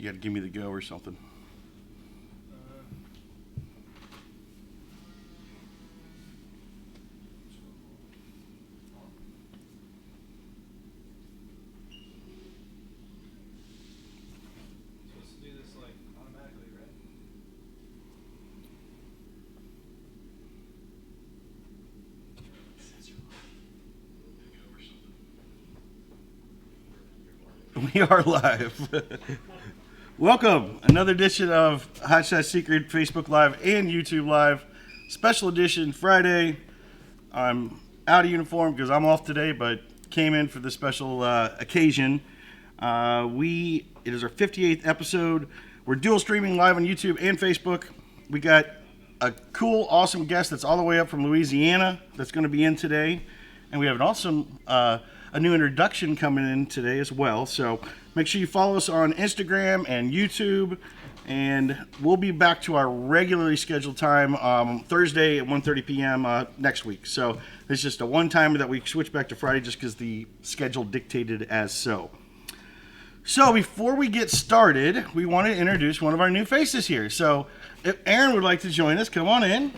You got to give me the go or something. We are live. Welcome. Another edition of Hot Shot Secret Facebook Live and YouTube Live. Special edition Friday. I'm out of uniform because I'm off today, but came in for the special occasion. It is our 58th episode. We're dual streaming live on YouTube and Facebook. We got a cool, awesome guest that's all the way up from Louisiana that's going to be in today. And we have an awesome a new introduction coming in today as well. So make sure you follow us on Instagram and YouTube. And we'll be back to our regularly scheduled time Thursday at 1:30 p.m. Next week. So it's just a one-timer that we switch back to Friday just because the schedule dictated as so. So before we get started, we want to introduce one of our new faces here. So if Erin would like to join us, come on in.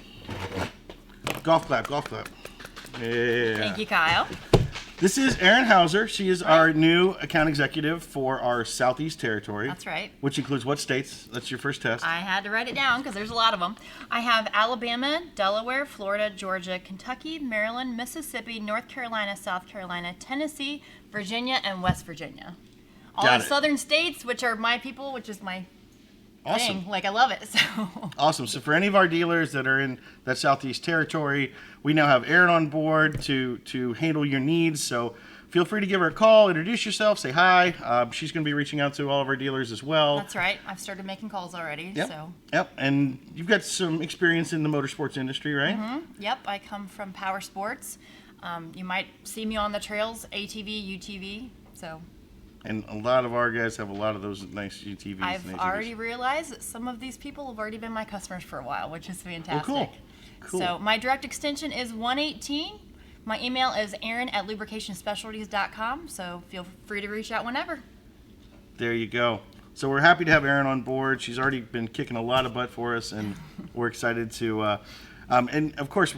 Golf clap, golf clap. Yeah. Thank you, Kyle. This is Erin Houser. She is our new account executive for our Southeast Territory. That's right. Which includes what states? That's your first test. I had to write it down because there's a lot of them. I have Alabama, Delaware, Florida, Georgia, Kentucky, Maryland, Mississippi, North Carolina, South Carolina, Tennessee, Virginia, and West Virginia. All the southern states, which are my people, which is my thing. Like, I love it. So. Awesome. So for any of our dealers that are in that Southeast Territory, we now have Erin on board to handle your needs. So feel free to give her a call, introduce yourself, say hi. She's going to be reaching out to all of our dealers as well. That's right. I've started making calls already. Yep. So. Yep. And you've got some experience in the motorsports industry, right? Mm-hmm. Yep. I come from powersports. You might see me on the trails, ATV, UTV. So. And a lot of our guys have a lot of those nice UTVs. I've already realized that some of these people have already been my customers for a while, which is fantastic. Oh, cool. So my direct extension is 118. My email is Erin@lubricationspecialties.com. So feel free to reach out whenever. There you go. So we're happy to have Erin on board. She's already been kicking a lot of butt for us, and we're excited to. And of course,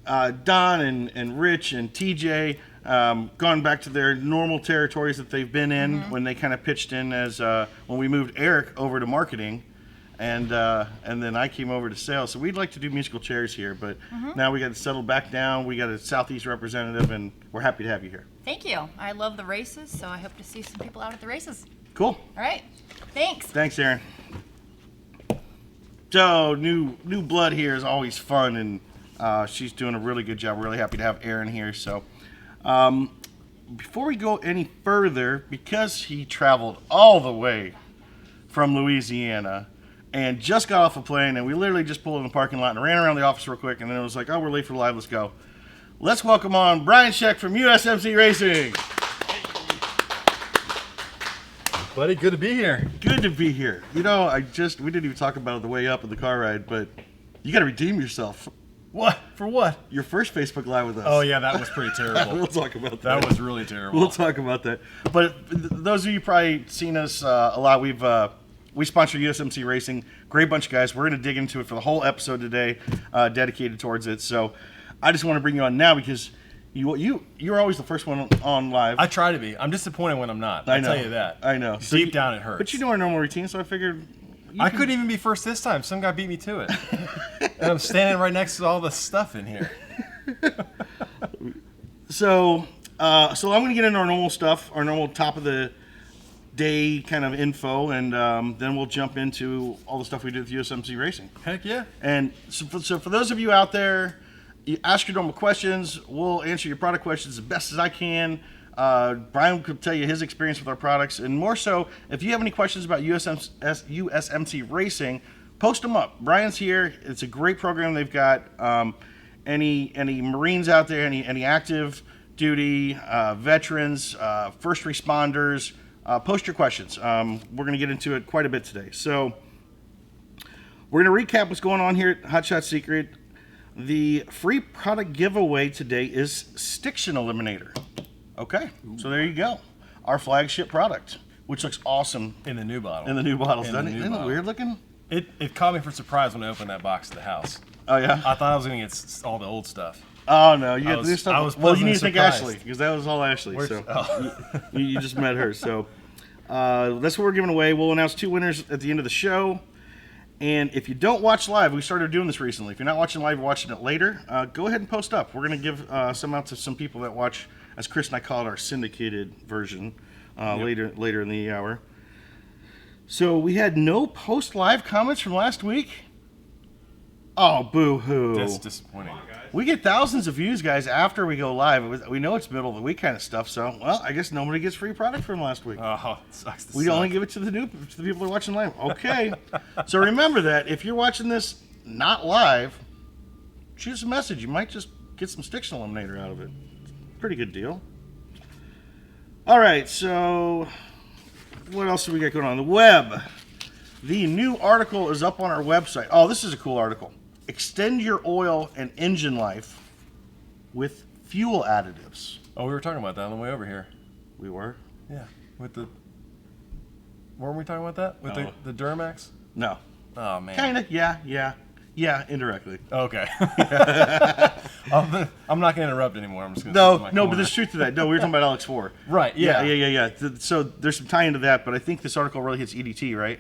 Don and Rich and TJ. Gone back to their normal territories that they've been in when they kind of pitched in as when we moved Eric over to marketing, and then I came over to sales. So we'd like to do musical chairs here, but now we got to settle back down. We got a Southeast representative, and we're happy to have you here. Thank you. I love the races, so I hope to see some people out at the races. Cool. All right. Thanks. Thanks, Erin. So new blood here is always fun, and she's doing a really good job. We're really happy to have Erin here. So. Before we go any further, because he traveled all the way from Louisiana and just got off a plane, and we literally just pulled in the parking lot and ran around the office real quick, and then it was like, oh, we're late for live, let's go. Let's welcome on Brian Czech from USMC Racing. Buddy, good to be here. Good to be here. You know, we didn't even talk about it the way up in the car ride, but you got to redeem yourself. What? For what? Your first Facebook Live with us. Oh, yeah, that was pretty terrible. We'll talk about that. That was really terrible. We'll talk about that. But those of you probably seen us a lot. We sponsor USMC Racing. Great bunch of guys. We're going to dig into it for the whole episode today, dedicated towards it. So I just want to bring you on now because you're always the first one on live. I try to be. I'm disappointed when I'm not. I tell you that. I know. Deep down it hurts. But you know our normal routine, so I figured... I couldn't even be first this time. Some guy beat me to it. And I'm standing right next to all the stuff in here. So I'm going to get into our normal stuff, our normal top of the day kind of info, and then we'll jump into all the stuff we did with USMC Racing. Heck yeah. And so for those of you out there, you ask your normal questions. We'll answer your product questions as best as I can. Brian could tell you his experience with our products, and more so, if you have any questions about USMC Racing, post them up. Brian's here. It's a great program they've got. Any Marines out there, any active duty, veterans, first responders, post your questions. We're going to get into it quite a bit today. So we're going to recap what's going on here at Hot Shot Secret. The free product giveaway today is Stiction Eliminator. Okay, so there you go. Our flagship product. which looks awesome In the new bottle. in the new bottles. In the Doesn't it? new Isn't it bottle. weird looking? It caught me for surprise when I opened that box at the house. Oh, yeah? I thought I was going to get all the old stuff. Oh, no. You got was- the new stuff. I was Well, you need to pleasantly thank surprised. Ashley, because that was all Ashley. Where's- So oh. you just met her. So that's what we're giving away. We'll announce 2 winners at the end of the show. And if you don't watch live, we started doing this recently. If you're not watching live, you're watching it later, go ahead and post up. We're going to give some out to some people that watch, as Chris and I call it, our syndicated version later in the hour. So we had no post-live comments from last week. Oh, boo-hoo. That's disappointing. We get thousands of views, guys, after we go live. We know it's middle of the week kind of stuff, so, well, I guess nobody gets free product from last week. Oh, it sucks to We suck. only give it to the people who are watching live. Okay. So remember that if you're watching this not live, shoot us a message. You might just get some Stiction Eliminator out of it. Pretty good deal. All right, so what else do we got going on? The web. The new article is up on our website. Oh, this is a cool article. Extend your oil and engine life with fuel additives. Oh, we were talking about that on the way over here. We were? Yeah. With the... Weren't we talking about that? With No. the Duramax? No. Oh, man. Kind of, yeah, indirectly. Okay. I'm not going to interrupt anymore. I'm just going to No, but there's truth to that. No, we were talking about LX4. Right, yeah. Yeah. So there's some tie into that, but I think this article really hits EDT, right?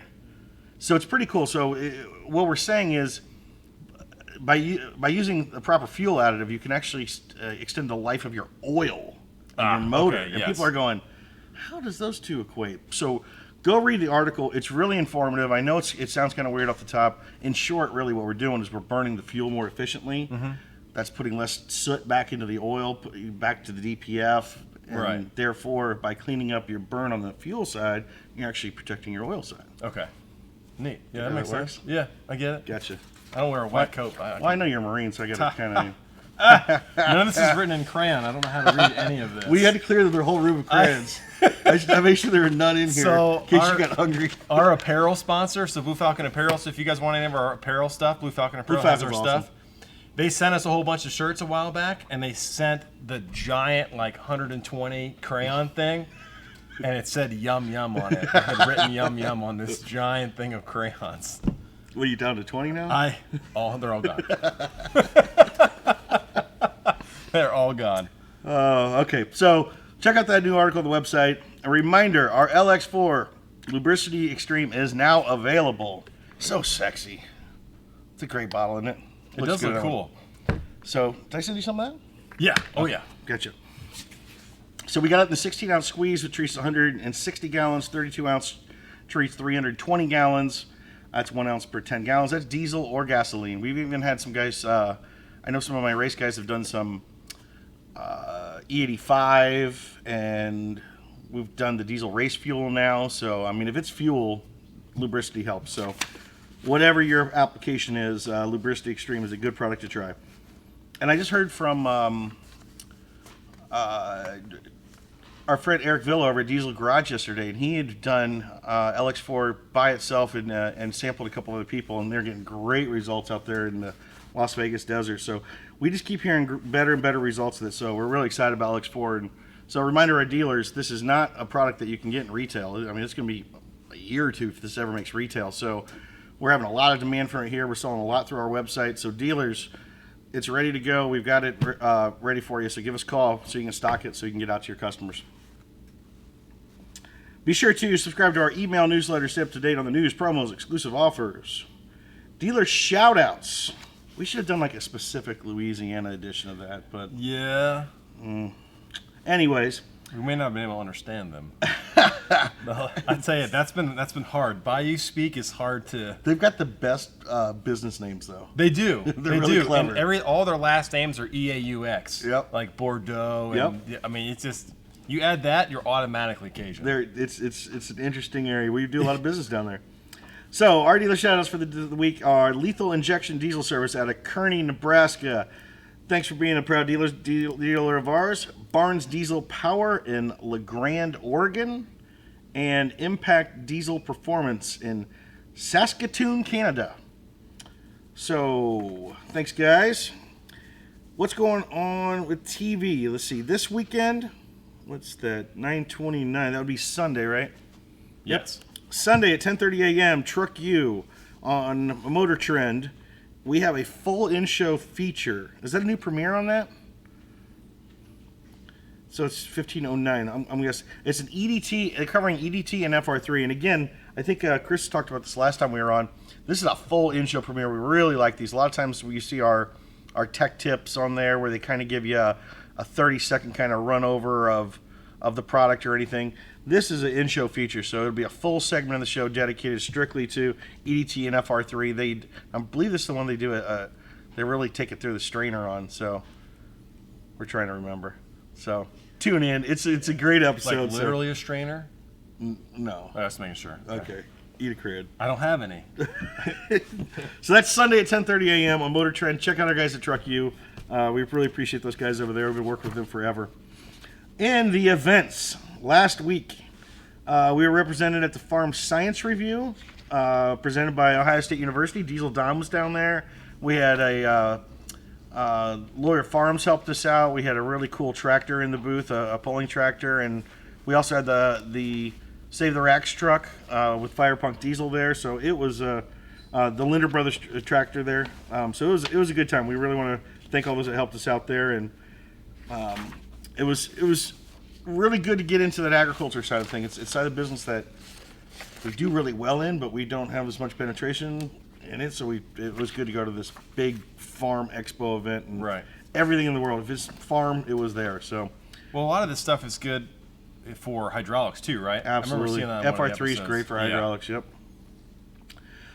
So it's pretty cool. So what we're saying is, by using the proper fuel additive, you can actually extend the life of your oil and your motor. okay, And yes. people are going, how does those two equate? So go read the article. It's really informative. I know it sounds kind of weird off the top. In short, really what we're doing is we're burning the fuel more efficiently. Mm-hmm. That's putting less soot back into the oil, back to the DPF. And Right. therefore, by cleaning up your burn on the fuel side, you're actually protecting your oil side. Okay. Neat. Yeah, How that makes that sense. works? Yeah, I get it. Gotcha. I don't wear a wet coat. Well, I know you're a Marine, so I got to kind of... None of this is written in crayon. I don't know how to read any of this. We had to clear their whole room of crayons. I made sure there were none in here So, in case you got hungry. Our apparel sponsor, so Blue Falcon Apparel. So if you guys want any of our apparel stuff, Blue Falcon Apparel has our Falcon's stuff. awesome. They sent us a whole bunch of shirts a while back, and they sent the giant, like 120 crayon thing, and it said "Yum Yum" on it. It had written "Yum Yum" on this giant thing of crayons. What are you down to 20 now? They're all gone. They're all gone. Oh, okay. So check out that new article on the website. A reminder: our LX4 Lubricity Extreme is now available. So sexy. It's a great bottle, isn't it? It does look on cool. So did I send you some of that? Yeah. Oh yeah. Gotcha. So we got it in the 16-ounce squeeze, which treats 160 gallons, 32-ounce treats 320 gallons. That's 1 ounce per 10 gallons. That's diesel or gasoline. We've even had some guys, I know some of my race guys have done some E85, and we've done the diesel race fuel now. So, I mean, if it's fuel, lubricity helps. So, whatever your application is, Lubricity Extreme is a good product to try. And I just heard from our friend Eric Villa over at Diesel Garage yesterday, and he had done LX4 by itself and sampled a couple other people, and they're getting great results out there in the Las Vegas desert. So we just keep hearing better and better results of this. So we're really excited about LX4. And so a reminder to our dealers, this is not a product that you can get in retail. I mean, it's going to be a year or two if this ever makes retail. So we're having a lot of demand for it here. We're selling a lot through our website. So dealers, it's ready to go. We've got it ready for you. So give us a call so you can stock it so you can get out to your customers. Be sure to subscribe to our email newsletter, stay up to date on the news, promos, exclusive offers, dealer shoutouts. We should have done like a specific Louisiana edition of that, but Yeah. anyways, We may not have been able to understand them. I tell you, that's been hard. Bayou speak is hard to. they've got the best business names though. They do. They're They really do. clever. And all their last names are EAUX. Yep. Like Bordeaux. And, I mean, it's just you add that, you're automatically Cajun. It's an interesting area. We do a lot of business down there. So our dealer shoutouts for the week are Lethal Injection Diesel Service out of Kearney, Nebraska. Thanks for being a proud dealer of ours. Barnes Diesel Power in LeGrand, Oregon. And Impact Diesel Performance in Saskatoon, Canada. So, thanks guys. What's going on with TV? Let's see. This weekend, what's that? 9/29. That would be Sunday, right? Yes. Sunday at 10:30 a.m. Truck U on Motor Trend. We have a full in-show feature. Is that a new premiere on that? So it's 1509. I'm guessing it's an EDT, covering EDT and FR3. And again, I think Chris talked about this last time we were on. This is a full in-show premiere. We really like these. A lot of times we see our tech tips on there where they kind of give you a 30-second kind of run over of the product or anything. This is an in-show feature, so it'll be a full segment of the show dedicated strictly to EDT and FR3. I believe this is the one they do they really take it through the strainer on. So we're trying to remember. So tune in. It's a great episode. Like literally a strainer? No. I was making sure. Okay. Eat a cred. I don't have any. So that's Sunday at 10:30 a.m. on Motor Trend. Check out our guys at Truck U. We really appreciate those guys over there. We've been working with them forever. And the events. Last week, we were represented at the Farm Science Review, presented by Ohio State University. Diesel Don was down there. We had Lawyer Farms helped us out. We had a really cool tractor in the booth, a pulling tractor, and we also had the Save the Racks truck with Firepunk Diesel there. So it was the Linder Brothers tractor there. So it was a good time. We really want to thank all those that helped us out there, and it was really good to get into that agriculture side of things. It's side of the business that we do really well in, but we don't have as much penetration in it. So it was good to go to this big farm expo event and everything in the world. If it's farm, it was there. So, well, a lot of this stuff is good for hydraulics too, right? Absolutely. I remember seeing that in one of the FR3 is episodes. great for hydraulics. Yep.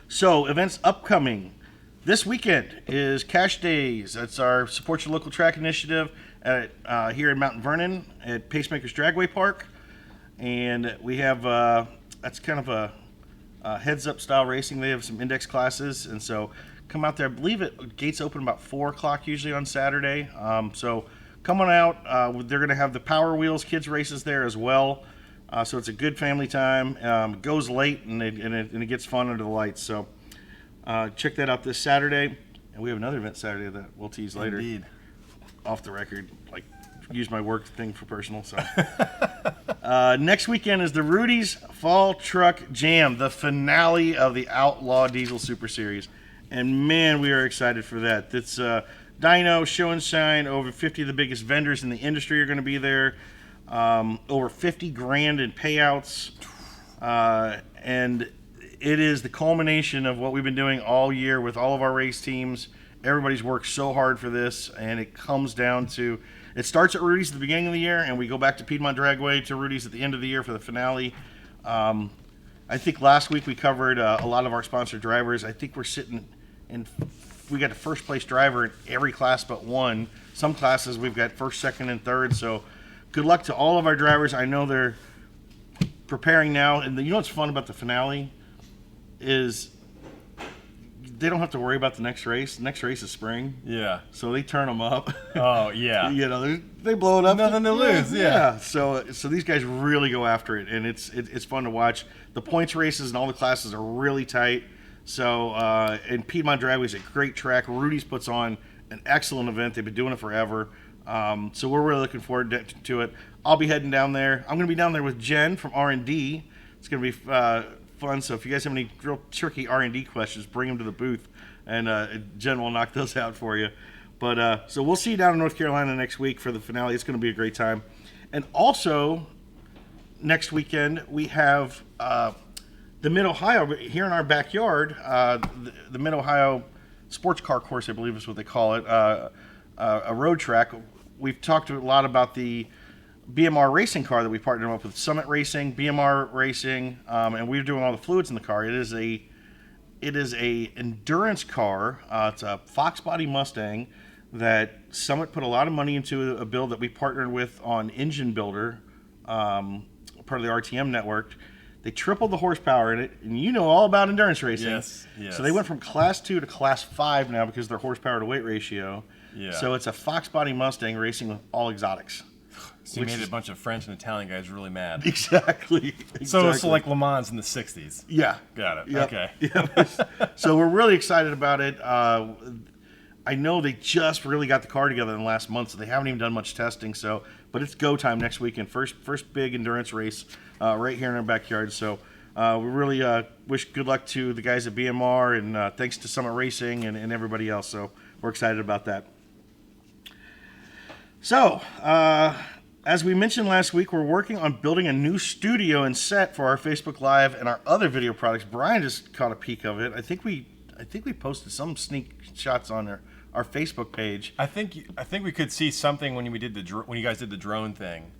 So events upcoming. This weekend is Cash Days. That's our Support Your Local Track initiative here in Mount Vernon at Pacemakers Dragway Park. And we have, that's kind of a heads-up style racing. They have some index classes. And so come out there. I believe gates open about 4 o'clock usually on Saturday. So come on out. They're going to have the Power Wheels kids races there as well. So it's a good family time. It goes late and it gets fun under the lights. So check that out this Saturday. And we have another event Saturday that we'll tease later. Indeed. Off the record, like use my work thing for personal. So next weekend is the Rudy's Fall Truck Jam, the finale of the Outlaw Diesel Super Series. And man, we are excited for that. It's Dyno, Show and Shine. Over 50 of the biggest vendors in the industry are going to be there. Over 50 grand in payouts. And it is the culmination of what we've been doing all year with all of our race teams. Everybody's worked so hard for this, and it comes down to, it starts at Rudy's at the beginning of the year, and we go back to Piedmont Dragway to Rudy's at the end of the year for the finale. I think last week we covered a lot of our sponsored drivers. I think we're sitting in, we got the first place driver in every class but one. Some classes we've got first, second, and third, so good luck to all of our drivers. I know they're preparing now, and you know what's fun about the finale is they don't have to worry about the next race. The next race is spring. Yeah. So they turn them up. Oh, yeah. You know, they blow it up. Nothing to lose, yeah. So these guys really go after it, and it's fun to watch. The points races and all the classes are really tight. So, and Piedmont Dragway is a great track. Rudy's puts on an excellent event. They've been doing it forever. So we're really looking forward to it. I'll be heading down there. I'm going to be down there with Jen from R&D. It's going to be fun. So if you guys have any real tricky R&D questions, bring them to the booth, and Jen will knock those out for you. But so we'll see you down in North Carolina next week for the finale. It's going to be a great time. And also next weekend we have the Mid-Ohio here in our backyard. The Mid-Ohio Sports Car Course, I believe is what they call it. A road track. We've talked a lot about the BMR racing car that we partnered up with, Summit Racing, BMR Racing, and we're doing all the fluids in the car. It is a endurance car. It's a Fox body Mustang that Summit put a lot of money into, a build that we partnered with on Engine Builder, part of the RTM network. They tripled the horsepower in it, and you know all about endurance racing. Yes. So they went from Class 2 to Class 5 now because of their horsepower to weight ratio. Yeah. So it's a Fox body Mustang racing with all exotics. So you made a bunch of French and Italian guys really mad. Exactly. So like Le Mans in the 60s. Yeah. Got it. Yep. Okay. Yep. So we're really excited about it. I know they just really got the car together in the last month, so they haven't even done much testing. But it's go time next weekend. First big endurance race right here in our backyard. So We really wish good luck to the guys at BMR, and thanks to Summit Racing and everybody else. So we're excited about that. So, as we mentioned last week, we're working on building a new studio and set for our Facebook Live and our other video products. Brian just caught a peek of it. I think we posted some sneak shots on our Facebook page. I think we could see something when we did when you guys did the drone thing.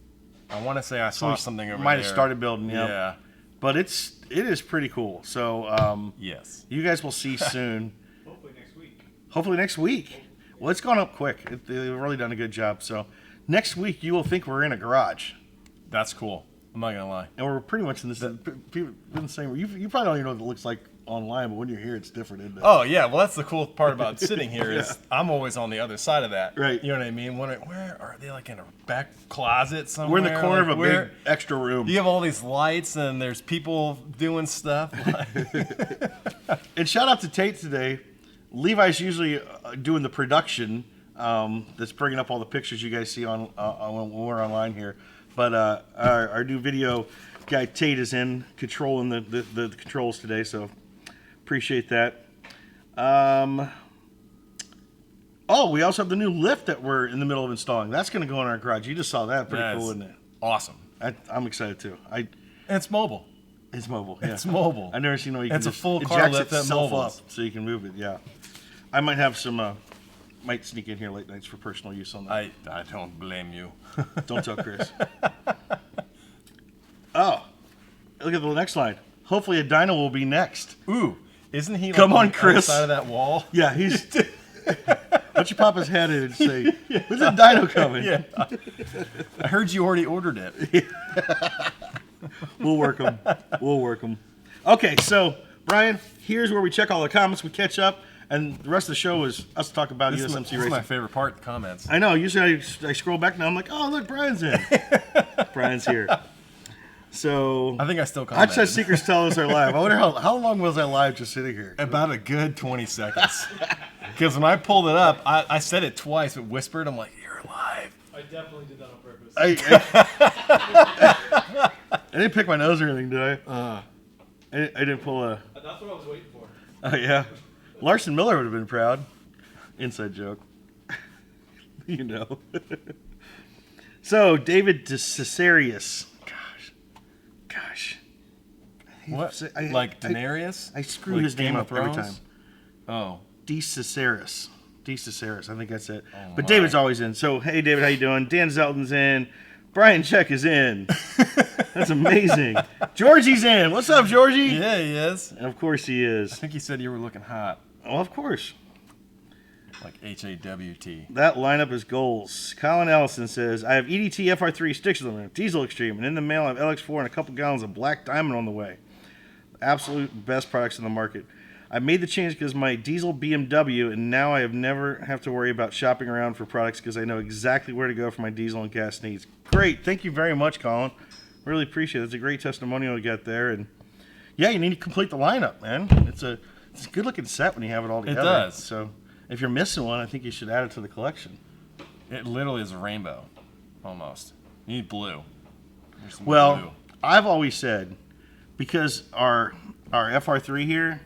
I want to say I saw something over there. Might have started building, yeah. But it is pretty cool. So yes, you guys will see soon. Hopefully next week. Well, it's gone up quick. They've really done a good job. So next week you will think we're in a garage. That's cool. I'm not gonna lie. And we're pretty much in the same. You probably don't even know what it looks like online, but when you're here, it's different, isn't it? Oh yeah, well that's the cool part about sitting here is I'm always on the other side of that. Right. You know what I mean? Where are they? Like in a back closet somewhere? We're in the corner of a big extra room. You have all these lights and there's people doing stuff. And shout out to Tate today. Levi's usually doing the production. That's bringing up all the pictures you guys see on when we're online here. But our new video guy Tate is in controlling the controls today, so appreciate that. Oh, we also have the new lift that we're in the middle of installing. That's going to go in our garage. You just saw that. Pretty cool, isn't it? Awesome. I'm excited too. And it's mobile. It's mobile. Yeah. It's mobile. I've never seen one. It's a full car lift that mobiles. up so you can move it. Yeah. I might have some. Might sneak in here late nights for personal use on that. I don't blame you. Don't tell Chris. Oh, look at the next line. Hopefully a dino will be next. Ooh, isn't he? Come on, the Chris. other side of that wall. Yeah, he's. Why don't you pop his head in and say, "When's a dino coming?" Yeah. I heard you already ordered it. We'll work them. Okay, so Brian, here's where we check all the comments, we catch up, and the rest of the show is us talk about USMC This racing. is my favorite part, the comments. I know. Usually I scroll back now. I'm like, oh, look, Brian's in. Brian's here. So I think I still Hot commented. Shot Secrets tell us they're live. I wonder how long was I live just sitting here? About a good 20 seconds. Because when I pulled it up, I said it twice, but whispered, I'm like, you're live. I definitely did that on purpose. I didn't pick my nose or anything, did I? I didn't pull a... That's what I was waiting for. Oh, yeah. Larson Miller would have been proud. Inside joke. You know. So, David DeCesarius. Gosh. What? Like Daenerys? I screw Like his name Game up of every Thrones? time. Oh. DeCesarius. I think that's it. Oh, but my. David's always in. So, hey, David, how you doing? Dan Zelton's in. Brian Czech is in. That's amazing. Georgie's in. What's up, Georgie? Yeah, he is. And of course he is. I think he said you were looking hot. Oh, of course. Like H-A-W-T. That lineup is goals. Colin Ellison says, I have EDT FR3 Stiction Eliminator, Diesel Extreme, and in the mail I have LX4 and a couple gallons of Black Diamond on the way. Absolute best products in the market. I made the change because my diesel BMW, and now I never have to worry about shopping around for products because I know exactly where to go for my diesel and gas needs. Great. Thank you very much, Colin. Really appreciate it. It's a great testimonial to get there. And yeah, you need to complete the lineup, man. It's a good-looking set when you have it all together. It does. So if you're missing one, I think you should add it to the collection. It literally is a rainbow, almost. You need blue. There's some Well, blue. I've always said, because our FR3 here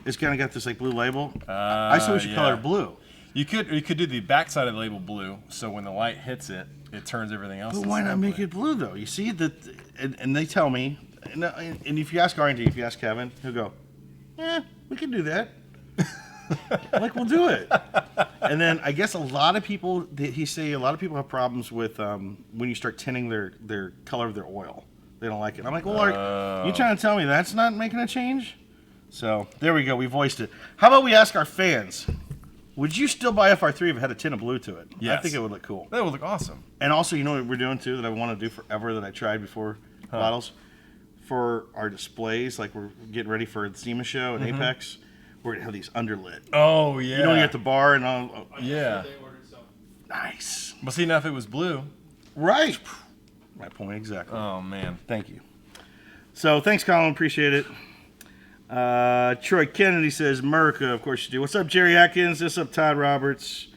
is kind of got this like blue label, I say we should color it blue. You could do the backside of the label blue, so when the light hits it, it turns everything else. But why not make it blue though? You see that, and they tell me, and if you ask R&D, if you ask Kevin, he'll go, we can do that. Like, we'll do it. And then I guess a lot of people have problems with when you start tinting their color of their oil. They don't like it. I'm like, well, are you trying to tell me that's not making a change? So there we go. We voiced it. How about we ask our fans? Would you still buy FR3 if it had a tint of blue to it? Yes. I think it would look cool. That would look awesome. And also, you know what we're doing too that I want to do forever that I tried before models? For our displays, like we're getting ready for the SEMA show at Apex, we're going to have these underlit. Oh, yeah. You know, you at the bar and all. Yeah. They ordered some. Nice. Well, see, now if it was blue. Right. My point exactly. Oh, man. Thank you. So, thanks, Colin. Appreciate it. Troy Kennedy says, America, of course you do. What's up, Jerry Atkins? What's up, Todd Roberts?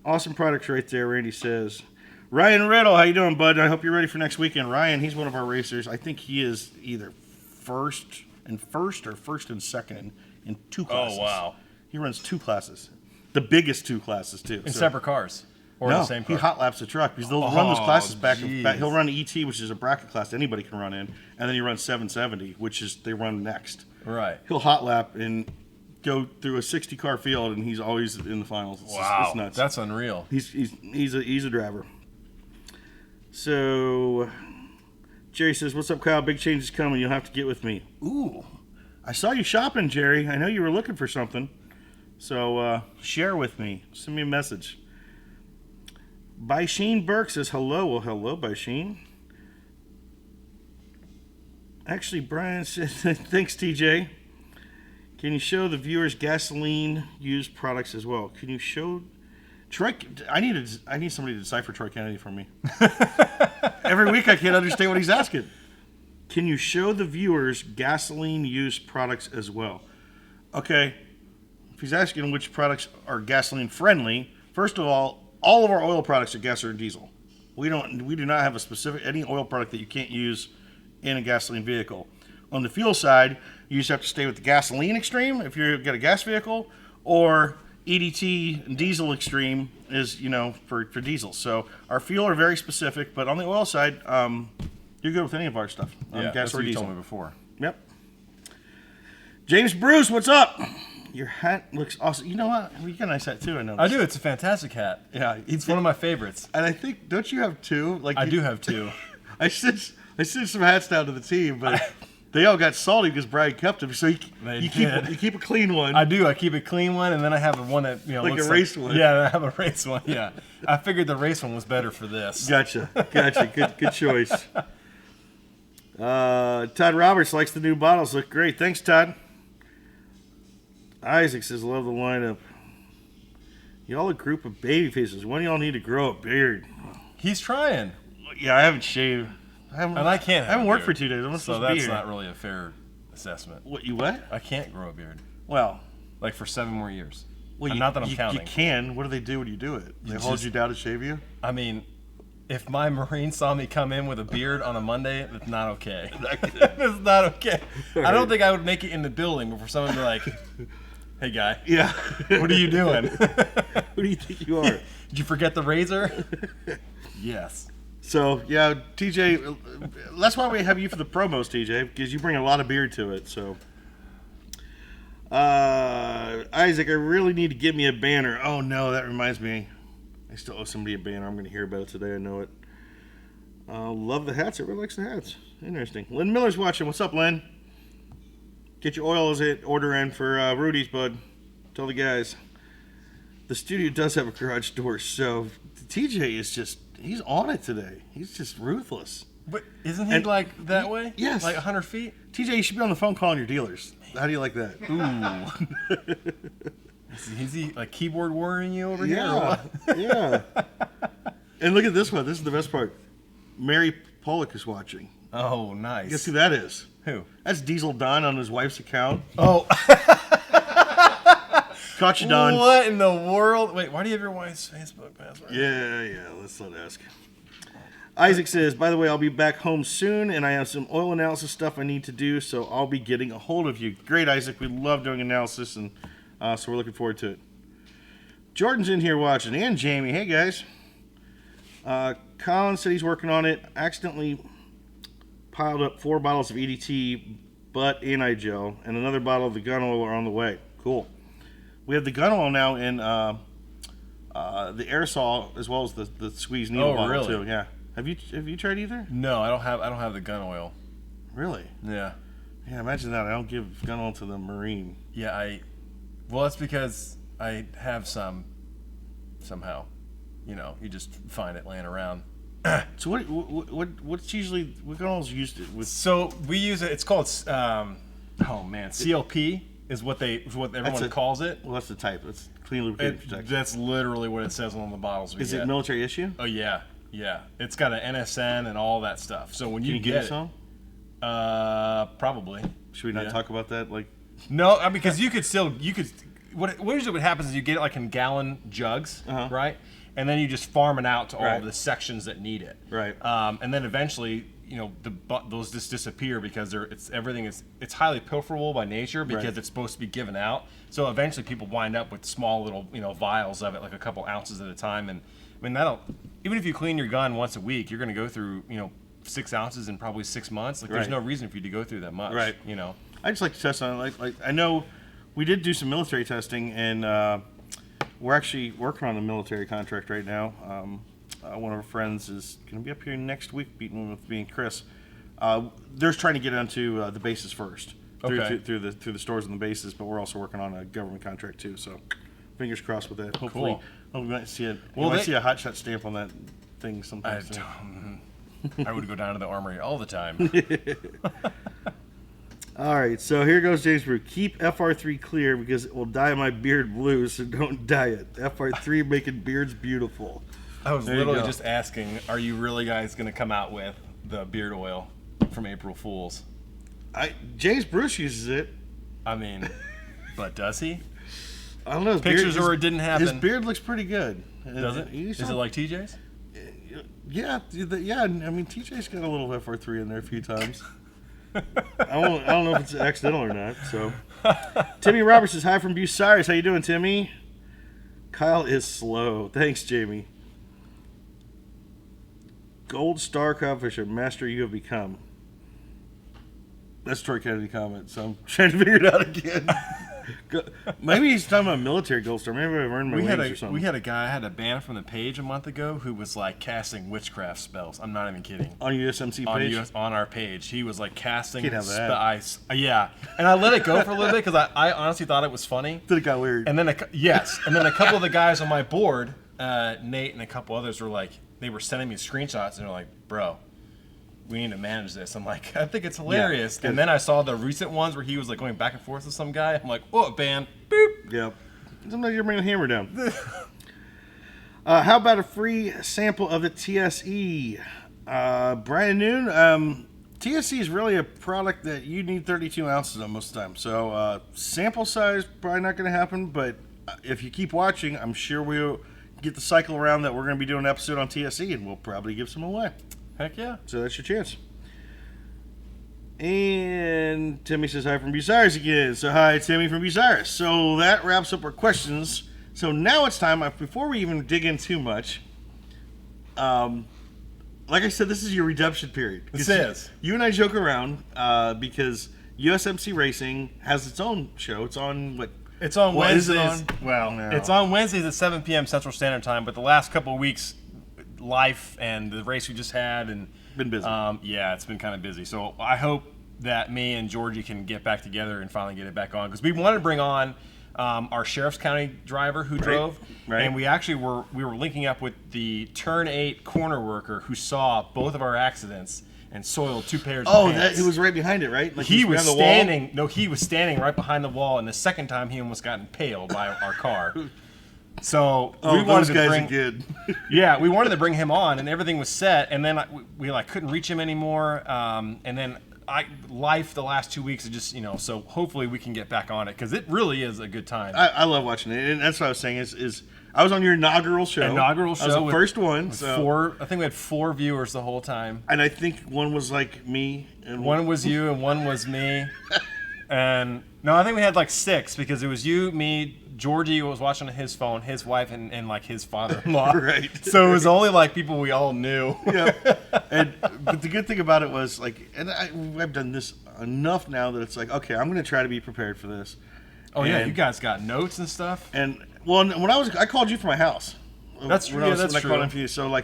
Awesome products right there, Randy says. Ryan Riddle, how you doing, bud? I hope you're ready for next weekend. Ryan, he's one of our racers. I think he is either first or first and second in 2 classes. Oh, wow. He runs 2 classes. The biggest 2 classes, too. In separate cars? Or no, the same car? he hot laps the truck because they'll run those classes back and back. jeez. He'll run ET, which is a bracket class anybody can run in, and then he runs 770, which is they run next. Right. He'll hot lap and go through a 60-car field, and he's always in the finals. It's nuts. That's unreal. He's a driver. So Jerry says, "What's up, Kyle? Big change is coming. You'll have to get with me." Ooh, I saw you shopping, Jerry. I know you were looking for something. So share with me. Send me a message. Bysheen Burke says hello. Well, hello, Bysheen. Actually, Brian says, thanks, TJ. Can you show the viewers gasoline used products as well? Can you show Troy? I need somebody to decipher Troy Kennedy for me. Every week I can't understand what he's asking. Can you show the viewers gasoline used products as well? Okay. If he's asking which products are gasoline friendly, first of all of our oil products are gas or diesel. We do not have any oil product that you can't use in a gasoline vehicle. On the fuel side, you just have to stay with the gasoline extreme if you've got a gas vehicle, or EDT and diesel extreme is, for diesel. So our fuel are very specific, but on the oil side, you're good with any of our stuff. Yeah, Gas that's or what you diesel. told me before. Yep. James Bruce, what's up? Your hat looks awesome. You know what? You got a nice hat too, I know. I do. It's a fantastic hat. Yeah, It's one of my favorites. And I think, don't you have 2? Like I do have 2. I sent some hats down to the team, but they all got salty because Brian kept them. So you keep a clean one. I do. I keep a clean one, and then I have one that Like looks a race one. Yeah, I have a race one. Yeah, I figured the race one was better for this. Gotcha. Good choice. Todd Roberts likes the new bottles. Look great. Thanks, Todd. Isaac says, love the lineup. Y'all a group of baby faces. When do y'all need to grow a beard? He's trying. Yeah, I haven't shaved. I haven't worked for 2 days. I'm So supposed to be that's here. not really a fair assessment. What, you what? I can't grow a beard. Well, Like for 7 more years. well Not that I'm you counting. You can. What do they do when you do it? They hold just- you down to shave you? I mean, if my Marine saw me come in with a beard on a Monday, that's not okay. It's not okay. I don't think I would make it in the building before someone would be like, hey, guy. Yeah. What are you doing? Who do you think you are? Did you forget the razor? Yes. So, yeah, TJ, that's why we have you for the promos, TJ, because you bring a lot of beard to it. So, Isaac, I really need to get me a banner. Oh, no, that reminds me. I still owe somebody a banner. I'm going to hear about it today. I know it. Love the hats. Everybody likes the hats. Interesting. Lynn Miller's watching. What's up, Lynn? Get your oils at order in for Rudy's, bud. Tell the guys. The studio does have a garage door, so TJ is just, he's on it today. He's just ruthless. But isn't he like that way? Yes. Like 100 feet? TJ, you should be on the phone calling your dealers. How do you like that? Ooh. Is he like keyboard warring you over here? Or Yeah, what? yeah. And look at this one. This is the best part. Mary Pollock is watching. Oh, nice. Guess who that is? Who? That's Diesel Don on his wife's account. Oh. Caught you, Don. What in the world? Wait, why do you have your wife's Facebook password? Yeah. Let's not ask. Isaac says, by the way, I'll be back home soon, and I have some oil analysis stuff I need to do, so I'll be getting a hold of you. Great, Isaac. We love doing analysis, and so we're looking forward to it. Jordan's in here watching, and Jamie. Hey, guys. Colin said he's working on it. Accidentally piled up 4 bottles of EDT, butt anti-gel, and another bottle of the gun oil are on the way. Cool. We have the gun oil now in the aerosol as well as the squeeze needle bottle really? too. Yeah. Have you tried either? No, I don't have the gun oil. Really? Yeah. Yeah. Imagine that. I don't give gun oil to the Marine. Yeah, well, that's because I have some somehow. You just find it laying around. So what's usually what gun oil's used with? So we use it. It's called CLP is what everyone calls it. Well, that's the type. It's clean lubricating protection. That's literally what it says on the bottles. Is it military issue? Oh yeah. It's got an NSN and all that stuff. So when Can you get get us it, some? probably. Should we not talk about that? Like, no, because you could. What usually what happens is you get it like in gallon jugs, right? And then you just farm it out to all of the sections that need it. Right. And then eventually those just disappear because it's highly pilferable by nature because it's supposed to be given out. So eventually people wind up with small little vials of it, like a couple ounces at a time. And I mean even if you clean your gun once a week, you're going to go through 6 ounces in probably 6 months. Like there's no reason for you to go through that much. Right. I just like to test on it. Like I know we did do some military testing, and we're actually working on a military contract right now. One of our friends is going to be up here next week, meeting with me and Chris. They're trying to get onto the bases first through the stores and the bases, but we're also working on a government contract too. So fingers crossed with that. Hopefully, we might see it. Well, we might see a hot shot stamp on that thing sometime soon. I would go down to the armory all the time. All right, so here goes James Brew. Keep FR3 clear because it will dye my beard blue, so don't dye it. FR3 making beards beautiful. I was literally just asking, are you really guys going to come out with the beard oil from April Fools? James Bruce uses it. I mean, but does he? I don't know. Pictures or it didn't happen. His beard looks pretty good. Does it? Is it like TJ's? Yeah. I mean, TJ's got a little FR3 in there a few times. I don't know if it's accidental or not. So, Timmy Roberts says hi from Bucyrus. How you doing, Timmy? Kyle is slow. Thanks, Jamie. Gold Star Codfisher, master you have become. That's Troy Kennedy comment, so I'm trying to figure it out again. Maybe he's talking about military gold star. Maybe I've earned my wings or something. We had a guy, I had a ban from the page a month ago who was like casting witchcraft spells. I'm not even kidding. On USMC page? On our page. He was like casting Can't have that. Yeah. And I let it go for a little bit because I honestly thought it was funny. Then it got weird. And then a couple of the guys on my board, Nate and a couple others were like, they were sending me screenshots and they're like, bro, we need to manage this. I'm like, I think it's hilarious. Yeah, and then I saw the recent ones where he was like going back and forth with some guy. I'm like, whoa, ban, boop. Yep. Sometimes you're bringing the hammer down. How about a free sample of the TSE? Brian Noon, TSE is really a product that you need 32 ounces of most of the time. So sample size, probably not going to happen. But if you keep watching, I'm sure we'll get the cycle around that we're going to be doing an episode on TSE, and we'll probably give some away. Heck yeah. So that's your chance. And Timmy says hi from Bucyrus again. So hi, Timmy from Bucyrus. So that wraps up our questions. So now it's time, before we even dig in too much, like I said, this is your redemption period. This is. You and I joke around because USMC Racing has its own show. It's on what? It's on Wednesdays. Is it on? Well, no. It's on Wednesdays at 7 p.m. Central Standard Time, but the last couple of weeks, life and the race we just had, and been busy. Yeah, it's been kind of busy. So I hope that me and Georgie can get back together and finally get it back on, because we wanted to bring on our Sheriff's County driver who drove, and we actually were linking up with the Turn 8 corner worker who saw both of our accidents and soiled 2 pairs of pants. He was right behind it, right? Like he was standing. No, he was standing right behind the wall, and the second time he almost got impaled by our car. So we wanted to bring. Good. Yeah, we wanted to bring him on, and everything was set, and then we couldn't reach him anymore, and then the last 2 weeks is just so hopefully we can get back on it, because it really is a good time. I love watching it, and that's what I was saying is I was on your inaugural show. I was the first one. So. I think we had 4 viewers the whole time. And I think one was like me. And one was you and one was me. And no, I think we had like 6, because it was you, me, Georgie was watching on his phone, his wife, and like his father-in-law. Right. So it was only like people we all knew. Yeah. But the good thing about it was I've done this enough now that it's like, okay, I'm going to try to be prepared for this. Oh yeah, you guys got notes and stuff. And when I called you from my house. That's true. Yeah, that's true. I called in for you, so I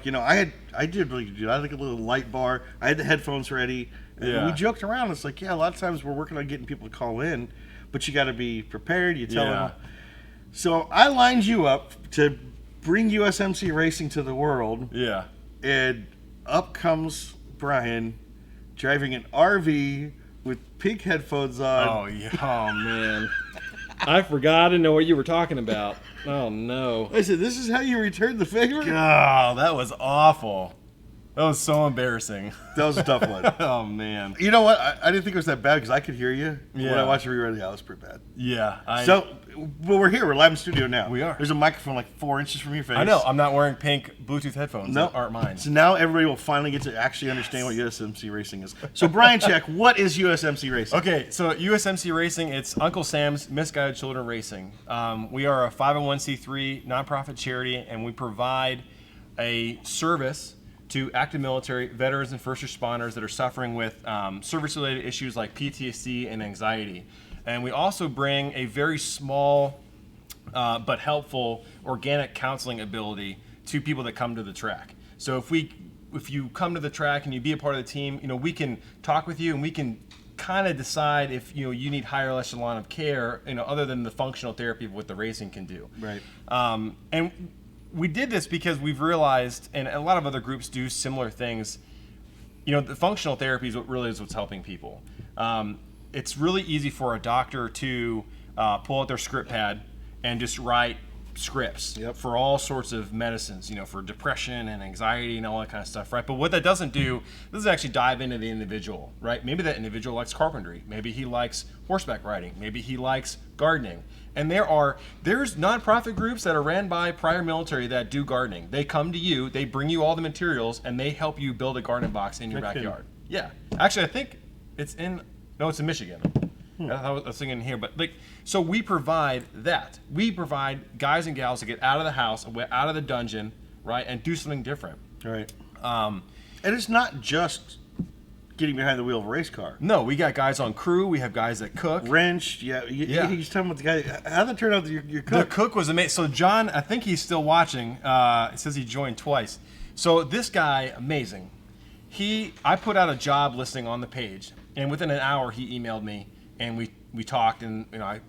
did really do. I had like a little light bar. I had the headphones ready. And we joked around. It's like, yeah, a lot of times we're working on getting people to call in, but you got to be prepared. You tell them. So I lined you up to bring USMC racing to the world. Yeah. And up comes Brian driving an RV with pink headphones on. Oh, yeah. Oh, man. I forgot. I didn't know what you were talking about. Oh, no. I said, this is how you return the favor? Oh, that was awful. That was so embarrassing. That was a tough one. Oh, man. You know what? I didn't think it was that bad because I could hear you. When Yeah. I watched the rerun, yeah, it was pretty bad. Yeah. Well, we're here. We're live in studio now. We are. There's a microphone like 4 inches from your face. I know. I'm not wearing pink Bluetooth headphones No. that aren't mine. So now everybody will finally get to actually understand what USMC racing is. So Brian, check. What is USMC racing? Okay, so USMC Racing, it's Uncle Sam's Misguided Children Racing. We are a 501c3 nonprofit charity, and we provide a service to active military, veterans, and first responders that are suffering with service-related issues like PTSD and anxiety. And we also bring a very small but helpful organic counseling ability to people that come to the track. So if you come to the track and you be a part of the team, we can talk with you and we can kind of decide if you need higher echelon of care, other than the functional therapy of what the racing can do. Right. And we did this because we've realized, and a lot of other groups do similar things. The functional therapy is what really is what's helping people. It's really easy for a doctor to pull out their script pad and just write scripts for all sorts of medicines, for depression and anxiety and all that kind of stuff, right? But what that doesn't do, doesn't actually dive into the individual, right? Maybe that individual likes carpentry. Maybe he likes horseback riding. Maybe he likes gardening. And there's nonprofit groups that are ran by prior military that do gardening. They come to you, they bring you all the materials, and they help you build a garden box in your backyard. Yeah. Actually, I think it's in Michigan. I was thinking here, but so we provide that. We provide guys and gals to get out of the house, out of the dungeon, right, and do something different. Right. And it's not just getting behind the wheel of a race car. No, we got guys on crew. We have guys that cook. Wrench. Yeah. He's talking about the guy. How'd that turn out? Your cook. The cook was amazing. So John, I think he's still watching. It says he joined twice. So this guy, amazing. I put out a job listing on the page, and within an hour he emailed me. And we talked, and I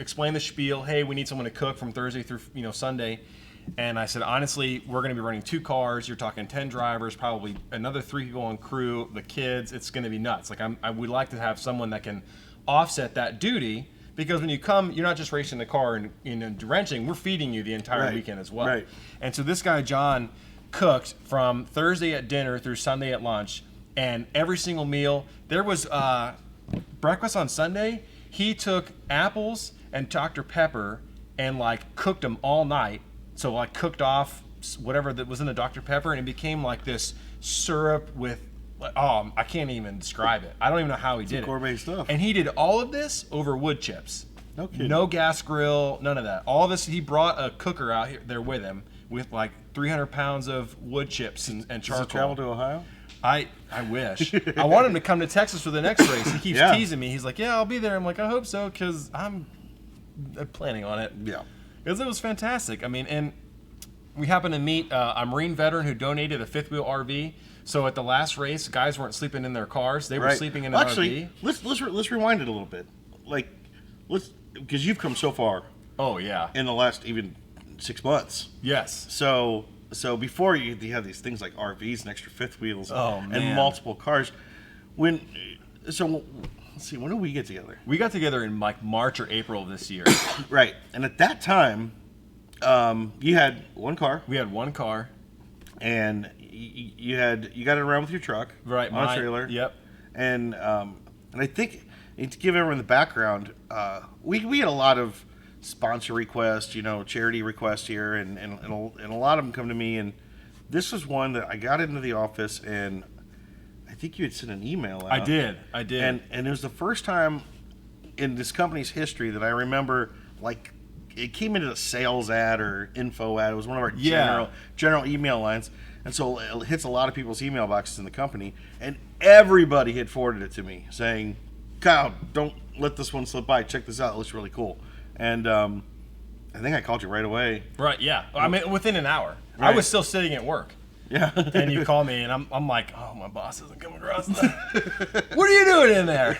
explained the spiel. Hey, we need someone to cook from Thursday through Sunday. And I said, honestly, we're going to be running 2 cars. You're talking 10 drivers, probably another 3 people on crew, the kids. It's going to be nuts. I would like to have someone that can offset that duty, because when you come, you're not just racing the car and drenching. We're feeding you the entire weekend as well. Right. And so this guy John cooked from Thursday at dinner through Sunday at lunch, and every single meal there was. Breakfast on Sunday, he took apples and Dr. Pepper and cooked them all night. So cooked off whatever that was in the Dr. Pepper, and it became this syrup with, I can't even describe it. I don't even know how he did it. Gourmet stuff. And he did all of this over wood chips. No kidding. No gas grill, none of that. All of this, he brought a cooker out there with him with 300 pounds of wood chips and charcoal. Does it travel to Ohio? I wish. I want him to come to Texas for the next race. He keeps teasing me. He's like, yeah, I'll be there. I'm like, I hope so, because I'm planning on it. Yeah. Because it was fantastic. And we happened to meet a Marine veteran who donated a 5th wheel RV. So at the last race, guys weren't sleeping in their cars. They were sleeping in an RV. Let's rewind it a little bit. Because you've come so far. Oh, yeah. In the last even 6 months. Yes. So before you have these things like RVs and extra 5th wheels and multiple cars. Let's see, when did we get together? We got together in March or April of this year. Right. And at that time, you had 1 car. We had 1 car. And you got it around with your truck. Right. On a trailer. Yep. And I think, to give everyone the background, we had a lot of sponsor requests, charity requests here, and a lot of them come to me, and this was one that I got into the office, and I think you had sent an email out. I did. And it was the first time in this company's history that I remember, it came into a sales ad or info ad. It was one of our general email lines, and so it hits a lot of people's email boxes in the company, and everybody had forwarded it to me saying, Kyle, don't let this one slip by. Check this out. It looks really cool. And I think I called you right away. Right, yeah. Within an hour. Right. I was still sitting at work. Yeah. And you call me, and I'm like, oh, my boss isn't coming across. What are you doing in there?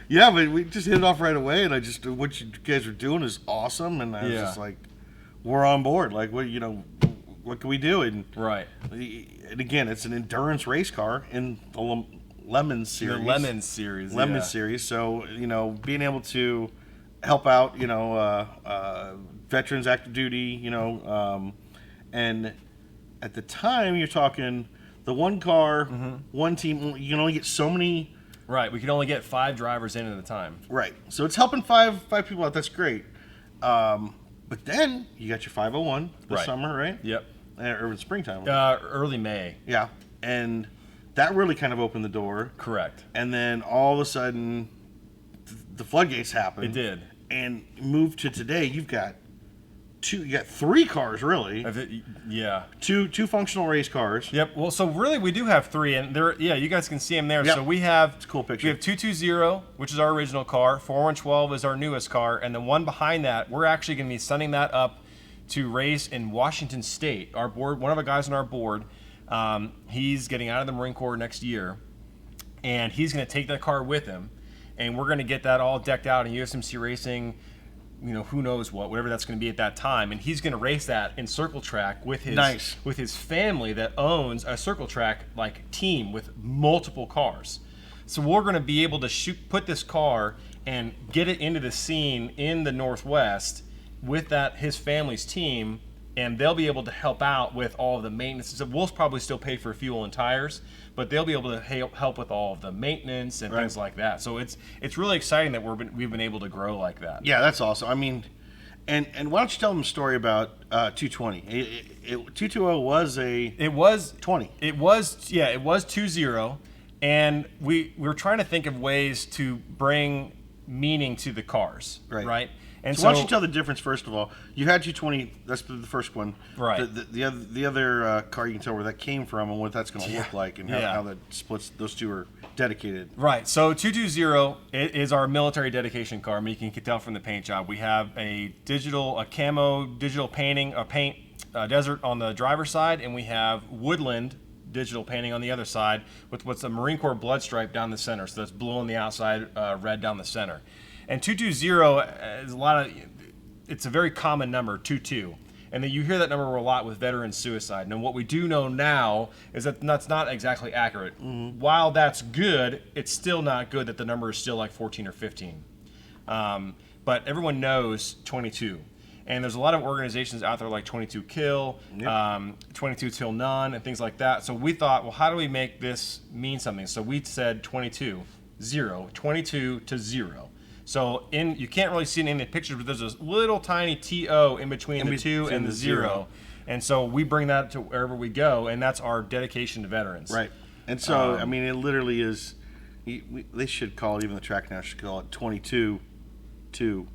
Yeah, but we just hit it off right away, and what you guys are doing is awesome, and I was just like, we're on board. What can we do? And right. And again, it's an endurance race car in the Lemon series. The Lemon series. Lemon series. So, being able to help out, veterans, active duty, and at the time, you're talking the one car, one team. You can only get so many. Right. We could only get 5 drivers in at a time. Right. So it's helping five people out. That's great. But then you got your 501 this summer, right? Yep. Or in springtime. Early May. Yeah. And that really kind of opened the door. Correct. And then all of a sudden, the floodgates happened. It did. And moved to today, you got 3 cars, really. Yeah. Two functional race cars. Yep. Well, so really we do have 3, and you guys can see them there. Yep. So we have It's a cool picture. We have 220, which is our original car. 4112 is our newest car, and the one behind that, we're actually going to be sending that up to race in Washington State. Our board, one of the guys on our board, he's getting out of the Marine Corps next year, and he's going to take that car with him, and we're going to get that all decked out in USMC racing. Who knows whatever that's going to be at that time, and he's going to race that in circle track with his family that owns a circle track team with multiple cars. So we're going to be able to put this car and get it into the scene in the Northwest with his family's team, and they'll be able to help out with all of the maintenance. So we'll probably still pay for fuel and tires, but they'll be able to help with all of the maintenance and things like that. So it's really exciting that we've been able to grow like that. Yeah, that's awesome. I mean, and why don't you tell them a story about 220? 220 was a... It was 20. It was 2-0, and we were trying to think of ways to bring meaning to the cars, right? And so why don't you tell the difference first of all? You had 220. That's the first one. Right. The other car, you can tell where that came from and what that's going to look like, and how that splits. Those two are dedicated. Right. So 220 is our military dedication car. I mean, you can tell from the paint job. We have a camo digital painting, desert on the driver's side, and we have woodland digital painting on the other side with what's a Marine Corps blood stripe down the center. So that's blue on the outside, red down the center. And 220 is it's a very common number, 22. And then you hear that number a lot with veteran suicide. And what we do know now is that that's not exactly accurate. Mm-hmm. While that's good, it's still not good that the number is still like 14 or 15. But everyone knows 22. And there's a lot of organizations out there like 22 Kill, 22 Till None, and things like that. So we thought, well, how do we make this mean something? So we said 22 to 0. So you can't really see it in the pictures, but there's a little tiny TO in between the 2 and the 0. And so we bring that to wherever we go, and that's our dedication to veterans. Right. And so, I mean, it literally is, they should call it, even the track now should call it 22 to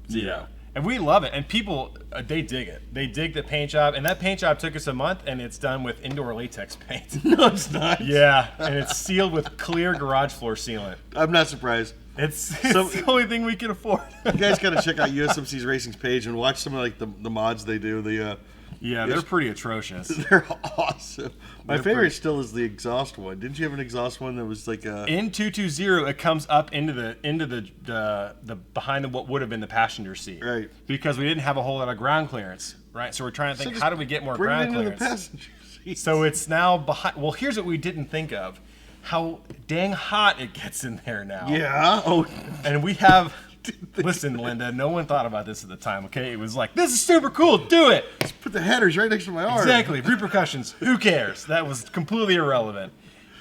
0. Yeah. And we love it. And people, they dig it. They dig the paint job. And that paint job took us a month, and it's done with indoor latex paint. No, it's not. Yeah. And it's sealed with clear garage floor sealant. I'm not surprised. It's the only thing we can afford. You guys got to check out USMC's Racing's page and watch some of the mods they do. They're pretty atrocious. They're awesome. My favorite still is the exhaust one. Didn't you have an exhaust one that was like a... In 220, it comes up into the behind what would have been the passenger seat. Right. Because we didn't have a whole lot of ground clearance, right? So we're trying to think, how do we get more ground bring it into clearance? the passenger seat. So it's now behind... Well, here's what we didn't think of. How dang hot it gets in there now. Yeah. Oh. And we have... Listen, Linda, no one thought about this at the time, okay? It was like, this is super cool, do it! Just put the headers right next to my arm. Exactly, repercussions, who cares? That was completely irrelevant.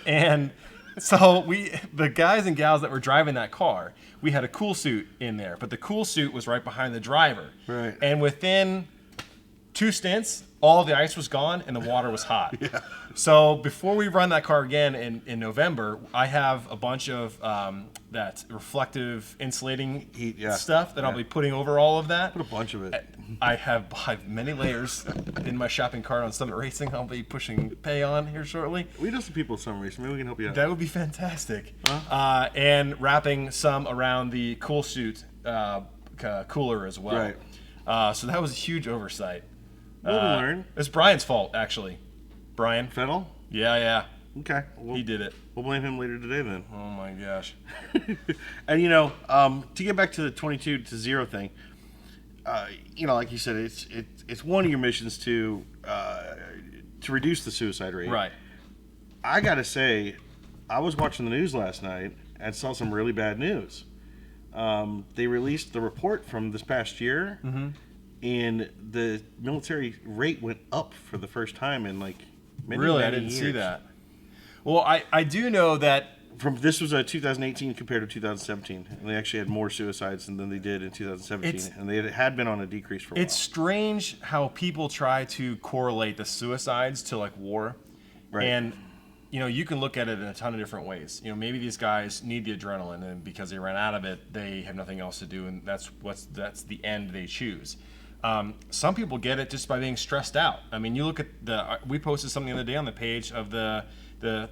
And so the guys and gals that were driving that car, we had a cool suit in there, but the cool suit was right behind the driver. Right. And within 2 stints, all the ice was gone and the water was hot. Yeah. So before we run that car again in November, I have a bunch of that reflective insulating stuff that I'll be putting over all of that. Put a bunch of it. I have many layers in my shopping cart on Summit Racing. I'll be pushing pay on here shortly. We know some people at Summit Racing. Maybe we can help you out. That would be fantastic. And wrapping some around the cool suit cooler as well. Right. So that was a huge oversight. We'll learn. It's Brian's fault, actually. Brian. Fennel? Yeah. Okay. He did it. We'll blame him later today then. Oh my gosh. And to get back to the 22 to 0 thing, like you said, it's one of your missions to reduce the suicide rate. Right. I gotta say, I was watching the news last night and saw some really bad news. They released the report from this past year, and the military rate went up for the first time in like many, Really, I many didn't see years. that. Well, I do know that This was 2018 compared to 2017, and they actually had more suicides than they did in 2017, and they had been on a decrease for a while. it's strange how people try to correlate the suicides to like war, Right. and you can look at it in a ton of different ways. Maybe these guys need the adrenaline, and because they ran out of it, they have nothing else to do, and that's the end they choose. Some people get it just by being stressed out. I mean, you look at we posted something the other day on the page of the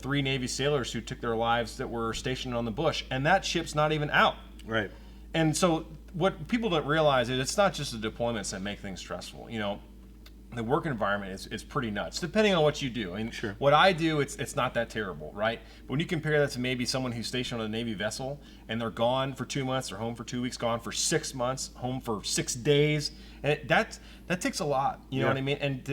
3 Navy sailors who took their lives that were stationed on the bush, and that ship's not even out. Right. And so what people don't realize is it's not just the deployments that make things stressful. The work environment is pretty nuts, depending on what you do. I mean, Sure. What I do, it's not that terrible, right? But when you compare that to maybe someone who's stationed on a Navy vessel and they're gone for 2 months, they're home for 2 weeks, gone for 6 months, home for 6 days, and that takes a lot. You know what I mean? And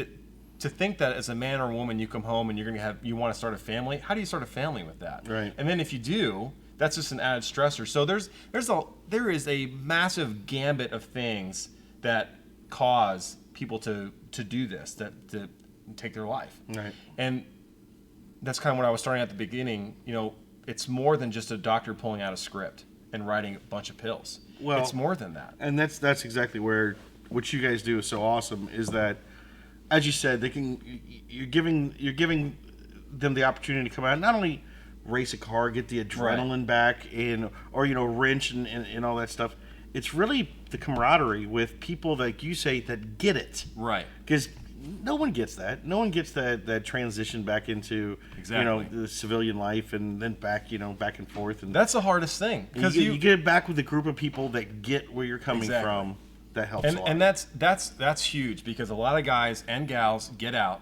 to think that as a man or a woman, you come home and you want to start a family. How do you start a family with that? Right. And then if you do, that's just an added stressor. So there is a massive gambit of things that cause people to do this, to take their life. Right. And that's kind of what I was starting at the beginning. It's more than just a doctor pulling out a script and writing a bunch of pills. Well, it's more than that. And that's exactly where what you guys do is so awesome. Is that, as you said, you're giving them the opportunity to come out, not only race a car, get the adrenaline back, or wrench and all that stuff. It's really the camaraderie with people, like you say, that get it. Right. Because no one gets that. No one gets that transition back into the civilian life and then back and forth. And That's the hardest thing, because you get back with a group of people that get where you're coming Exactly. from. That helps a lot. And that's huge, because a lot of guys and gals get out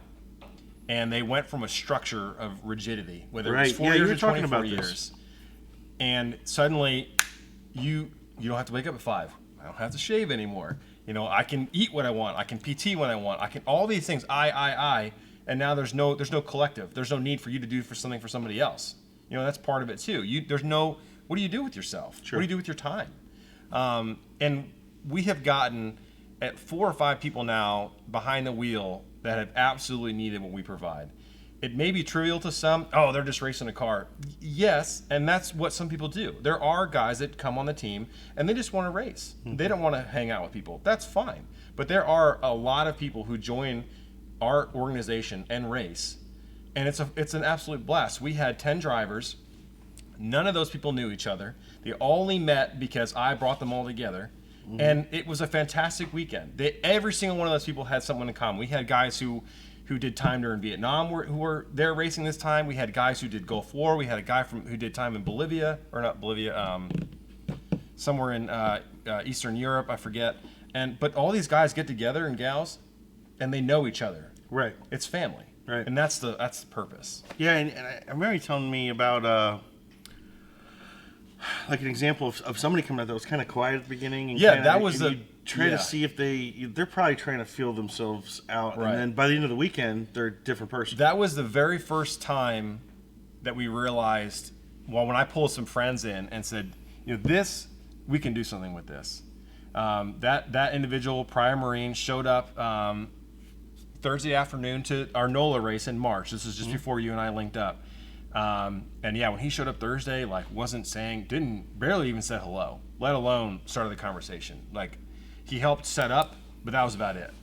and they went from a structure of rigidity, whether it was 4 Right. Yeah, you years were or talking 24 about years, this. and suddenly you don't have to wake up at 5. I don't have to shave anymore. I can eat what I want. I can PT when I want. I can all these things. I. And now there's no collective. There's no need for you to do something for somebody else. That's part of it too. What do you do with yourself? Sure. What do you do with your time? And we have gotten at 4 or 5 people now behind the wheel that have absolutely needed what we provide. It may be trivial to some. Oh, they're just racing a car. Yes, and that's what some people do. There are guys that come on the team and they just want to race. Mm-hmm. They don't want to hang out with people. That's fine. But there are a lot of people who join our organization and race, and it's an absolute blast. We had 10 drivers. None of those people knew each other. They only met because I brought them all together. Mm-hmm. And it was a fantastic weekend. Every single one of those people had someone in common. We had guys who did time during Vietnam who were there racing this time. We had guys who did Gulf War. We had a guy who did time in Bolivia, or not Bolivia, somewhere in Eastern Europe, I forget. But all these guys get together, and gals, and they know each other. Right. It's family. Right. And that's the purpose. Yeah, and I remember you telling me about like an example of somebody coming out that was kind of quiet at the beginning. And Yeah, kinda, that was and you try to see if they're probably trying to feel themselves out, Right. and then by the end of the weekend, they're a different person. That was the very first time that we realized, when I pulled some friends in and said, we can do something with this. That individual, prior Marine, showed up Thursday afternoon to our NOLA race in March. This is just before you and I linked up. And yeah, when he showed up Thursday, barely even said hello, let alone started the conversation. He helped set up, but that was about it.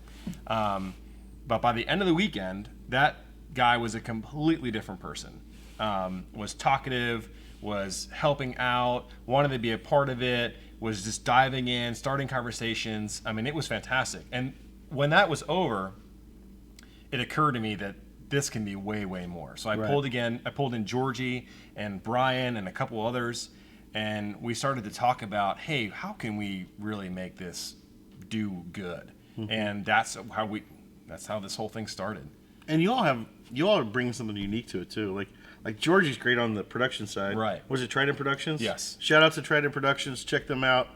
But by the end of the weekend, that guy was a completely different person. Was talkative, was helping out, wanted to be a part of it, was just diving in, starting conversations. I mean, it was fantastic. And when that was over, it occurred to me that this can be way, way more. So I pulled in Georgie and Brian and a couple others, and we started to talk about, hey, how can we really make this do good? Mm-hmm. And that's how this whole thing started. And you all bring something unique to it too. Like Georgie's great on the production side. Right. Was it Trident Productions? Yes. Shout out to Trident Productions. Check them out.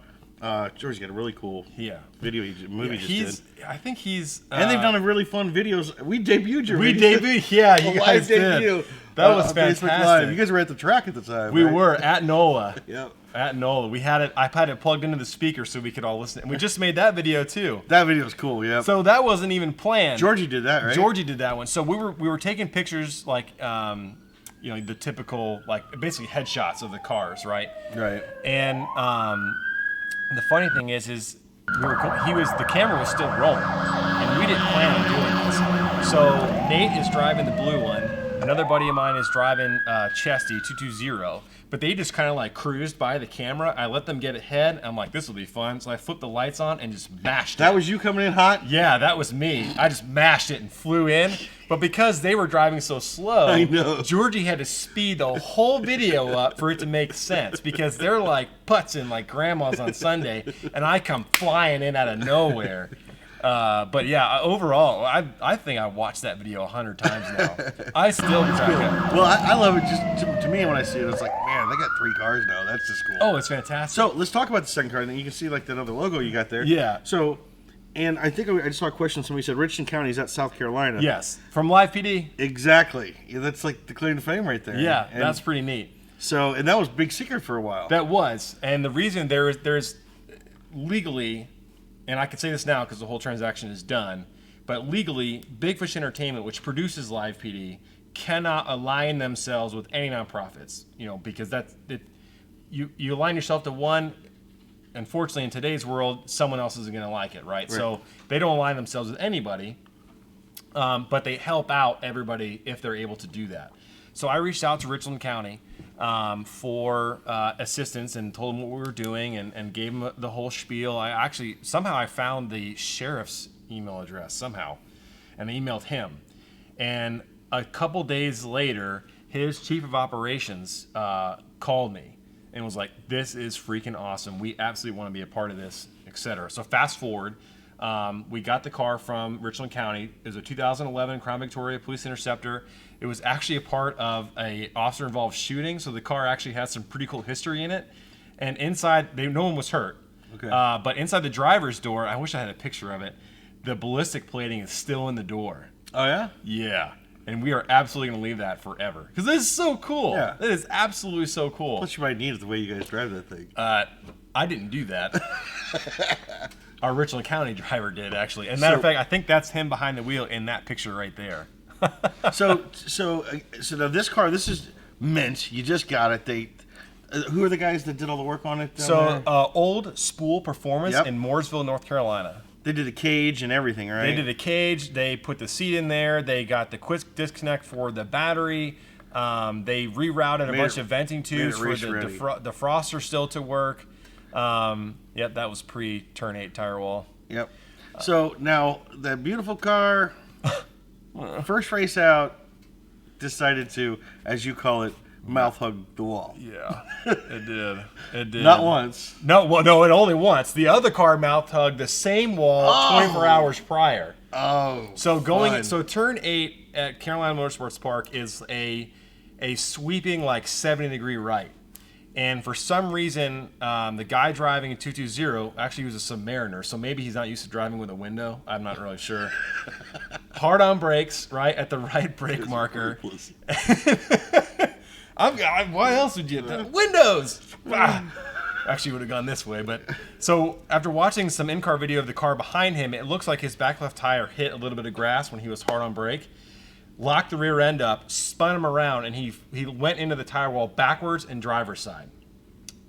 George's got a really cool Yeah. video movie just did. I think he's. And they've done a really fun videos. We debuted your We video. debuted. Yeah, A you live guys did. debut, That was on Facebook Live. fantastic. You guys were at the track at the time. We right? were at NOLA. Yep. At NOLA. We had it. I had it plugged into the speaker so we could all listen. And we just made that video too. That video was cool. Yeah. So that wasn't even planned. Georgie did that, right? Georgie did that one. So we were taking pictures like the typical like basically headshots of the cars, right? Right. And the funny thing is the camera was still rolling, and we didn't plan on doing this. So Nate is driving the blue one. Another buddy of mine is driving Chesty 220, but they just kind of like cruised by the camera. I let them get ahead. I'm like, this will be fun. So I flipped the lights on and just mashed it. That was you coming in hot? Yeah, that was me. I just mashed it and flew in. But because they were driving so slow, I know. Georgie had to speed the whole video up for it to make sense because they're like putzing like grandmas on Sunday, and I come flying in out of nowhere. But yeah, overall, I think I watched that video 100 times now. I still track it. Well, I love it. Just to me, when I see it, it's like, man, they got 3 cars now. That's just cool. Oh, it's fantastic. So let's talk about the second car, and then you can see like that other logo you got there. Yeah. So, and I think I just saw a question. Somebody said Richland County is that South Carolina. Yes, from Live PD. Exactly. Yeah, that's like the claim to fame right there. Yeah, And that's pretty neat. so, and that was a big secret for a while. That was, and the reason there's legally, and I can say this now because the whole transaction is done, but legally, Big Fish Entertainment, which produces Live PD, cannot align themselves with any nonprofits. Because that's it. You align yourself to one. Unfortunately, in today's world, someone else isn't going to like it, right? So they don't align themselves with anybody, but they help out everybody if they're able to do that. So I reached out to Richland County for assistance and told them what we were doing and gave them the whole spiel. Somehow I found the sheriff's email address somehow and emailed him. And a couple days later, his chief of operations called me and was like, this is freaking awesome. We absolutely want to be a part of this, etc. So fast forward, we got the car from Richland County. It was a 2011 Crown Victoria Police Interceptor. It was actually a part of a officer-involved shooting, so the car actually has some pretty cool history in it. And inside, no one was hurt. Okay. But inside the driver's door, I wish I had a picture of it, the ballistic plating is still in the door. Oh, yeah? Yeah. And we are absolutely going to leave that forever. Because this is so cool. Yeah. It is absolutely so cool. Plus, you might need it the way you guys drive that thing. I didn't do that. Our Richland County driver did, actually. As a matter of fact, I think that's him behind the wheel in that picture right there. So now this car, this is mint. You just got it. Who are the guys that did all the work on it? Old Spool Performance in Mooresville, North Carolina. They did a cage and everything, right? They did a cage. They put the seat in there. They got the quick disconnect for the battery. They rerouted a bunch of venting tubes for the defroster still to work. Yep, that was pre-turn 8 tire wall. Yep. So now that beautiful car, first race out, decided to, as you call it, mouth hug the wall. Yeah, it did. It did. Not once. No, well, no, it only once. The other car mouth hugged the same wall 24 hours prior. Oh. So turn 8 at Carolina Motorsports Park is a sweeping like 70-degree right. And for some reason, the guy driving a 220 actually was a Submariner, so maybe he's not used to driving with a window. I'm not really sure. Hard on brakes, right at the right brake marker. Why else would you? Windows. Actually, would have gone this way, but so after watching some in-car video of the car behind him, it looks like his back left tire hit a little bit of grass when he was hard on brake. Locked the rear end up, spun him around, and he went into the tire wall backwards and driver's side.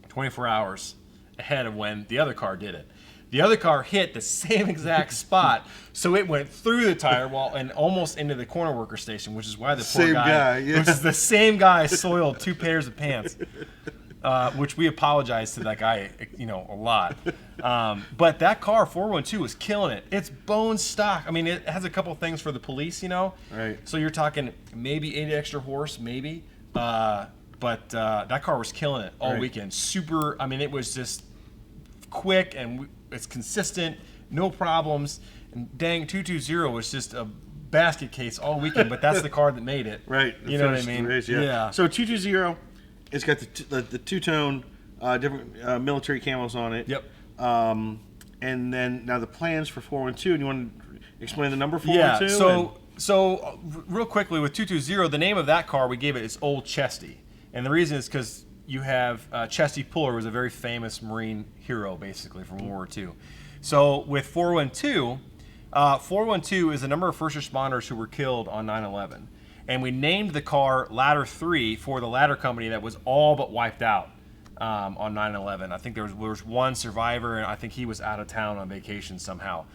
24 hours ahead of when the other car did it. The other car hit the same exact spot, so it went through the tire wall and almost into the corner worker station, which is why the poor guy, which is the same guy, soiled 2 pairs of pants. Which we apologize to that guy, a lot. But that car, 412, was killing it. It's bone stock. I mean, it has a couple things for the police, Right. So you're talking maybe 80 extra horse, maybe. But that car was killing it all weekend. Super. I mean, it was just quick and it's consistent, no problems. And dang, 220 was just a basket case all weekend. But that's the car that made it. Right. You know what I mean? Race, yeah. So 220, it's got the two-tone different military camos on it. Yep. And then now the plans for 412. And you want to explain the number 412? Yeah. So real quickly with 220, the name of that car we gave it is Old Chesty, and the reason is because you have Chesty Puller was a very famous Marine hero, basically from World War II. So with 412, 412 is the number of first responders who were killed on 9/11, and we named the car Ladder 3 for the ladder company that was all but wiped out on 9/11. I think there was one survivor, and I think he was out of town on vacation somehow.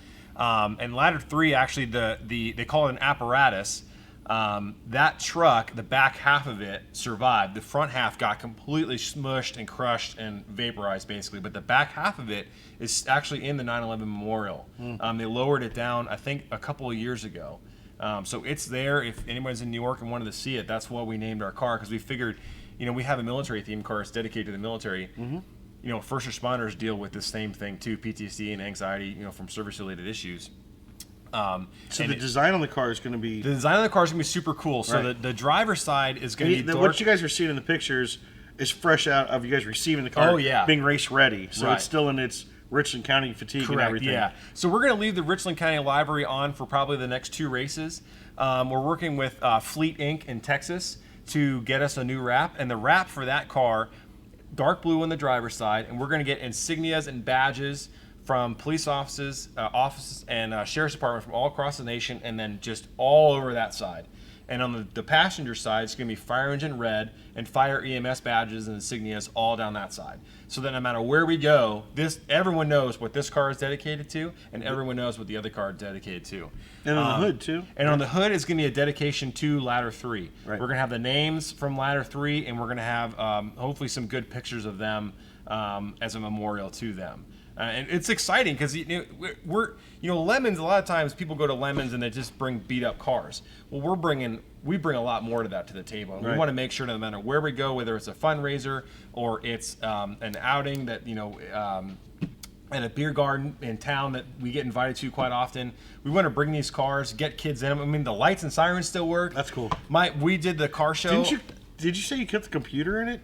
And Ladder 3, actually, they call it an apparatus. That truck, the back half of it survived. The front half got completely smushed and crushed and vaporized, basically. But the back half of it is actually in the 9/11 memorial. They lowered it down, I think, a couple of years ago. So it's there. If anybody's in New York and wanted to see it, that's what we named our car, because we figured, we have a military-themed car. It's dedicated to the military. First responders deal with the same thing too, PTSD and anxiety, from service-related issues. So the design on the car is going to be... The design on the car is going to be super cool. So Right. the driver's side is going to be dark. What you guys are seeing in the pictures is fresh out of you guys receiving the car, Oh, yeah. being race ready. So Right. it's still in its Richland County fatigue and Correct, everything. yeah. So we're going to leave the Richland County livery on for probably the next 2 races. We're working with Fleet Inc. in Texas to get us a new wrap. And the wrap for that car, dark blue on the driver's side, and we're going to get insignias and badges from police offices and sheriff's department from all across the nation, and then just all over that side. And on the passenger side, it's going to be fire engine red and fire EMS badges and insignias all down that side. So that no matter where we go, everyone knows what this car is dedicated to, and everyone knows what the other car is dedicated to. And on the hood, too. And on the hood is going to be a dedication to Ladder 3. Right. We're going to have the names from Ladder 3, and we're going to have hopefully some good pictures of them as a memorial to them. And it's exciting because Lemons. A lot of times people go to Lemons and they just bring beat up cars. Well, we bring a lot more to that to the table. And Right. We want to make sure that no matter where we go, whether it's a fundraiser or it's an outing that at a beer garden in town that we get invited to quite often, we want to bring these cars, get kids in them. I mean, the lights and sirens still work. That's cool. We did the car show. Did you say you kept the computer in it?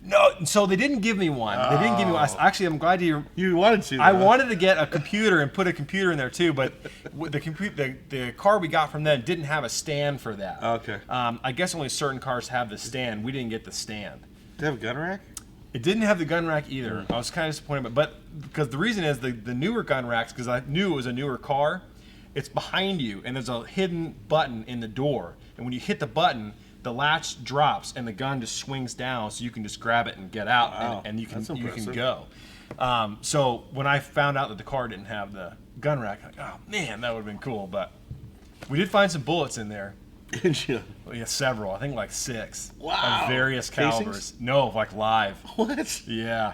No, so they didn't give me one. They didn't give me one. Actually, I'm glad you wanted to. I wanted to get a computer and put a computer in there too, but the car we got from them didn't have a stand for that. Okay. I guess only certain cars have the stand. We didn't get the stand. Did they have a gun rack? It didn't have the gun rack either. I was kind of disappointed, but because the reason is the newer gun racks, because I knew it was a newer car, it's behind you and there's a hidden button in the door, and when you hit the button, the latch drops and the gun just swings down, so you can just grab it and get out. Wow. and you can That's go. So when I found out that the car didn't have the gun rack, I'm like, oh man, that would have been cool. But we did find some bullets in there. Yeah. Well, yeah, several. I think like 6. Wow. Of various Casings? calibers. No, like live. What? Yeah.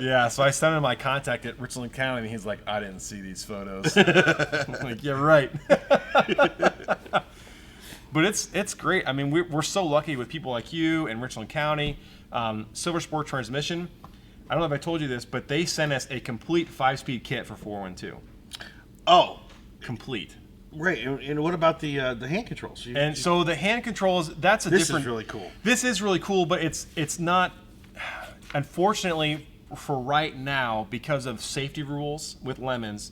Yeah, so I sent him my contact at Richland County, and he's like, I didn't see these photos. I'm like, yeah, right. But it's great. I mean, we're so lucky with people like you and Richland County. Silver Sport Transmission, I don't know if I told you this, but they sent us a complete 5-speed kit for 412. Oh, Complete. right. And what about the hand controls? So the hand controls, that's a This different... is really cool. This is really cool, but it's not... Unfortunately, for right now, because of safety rules with Lemons,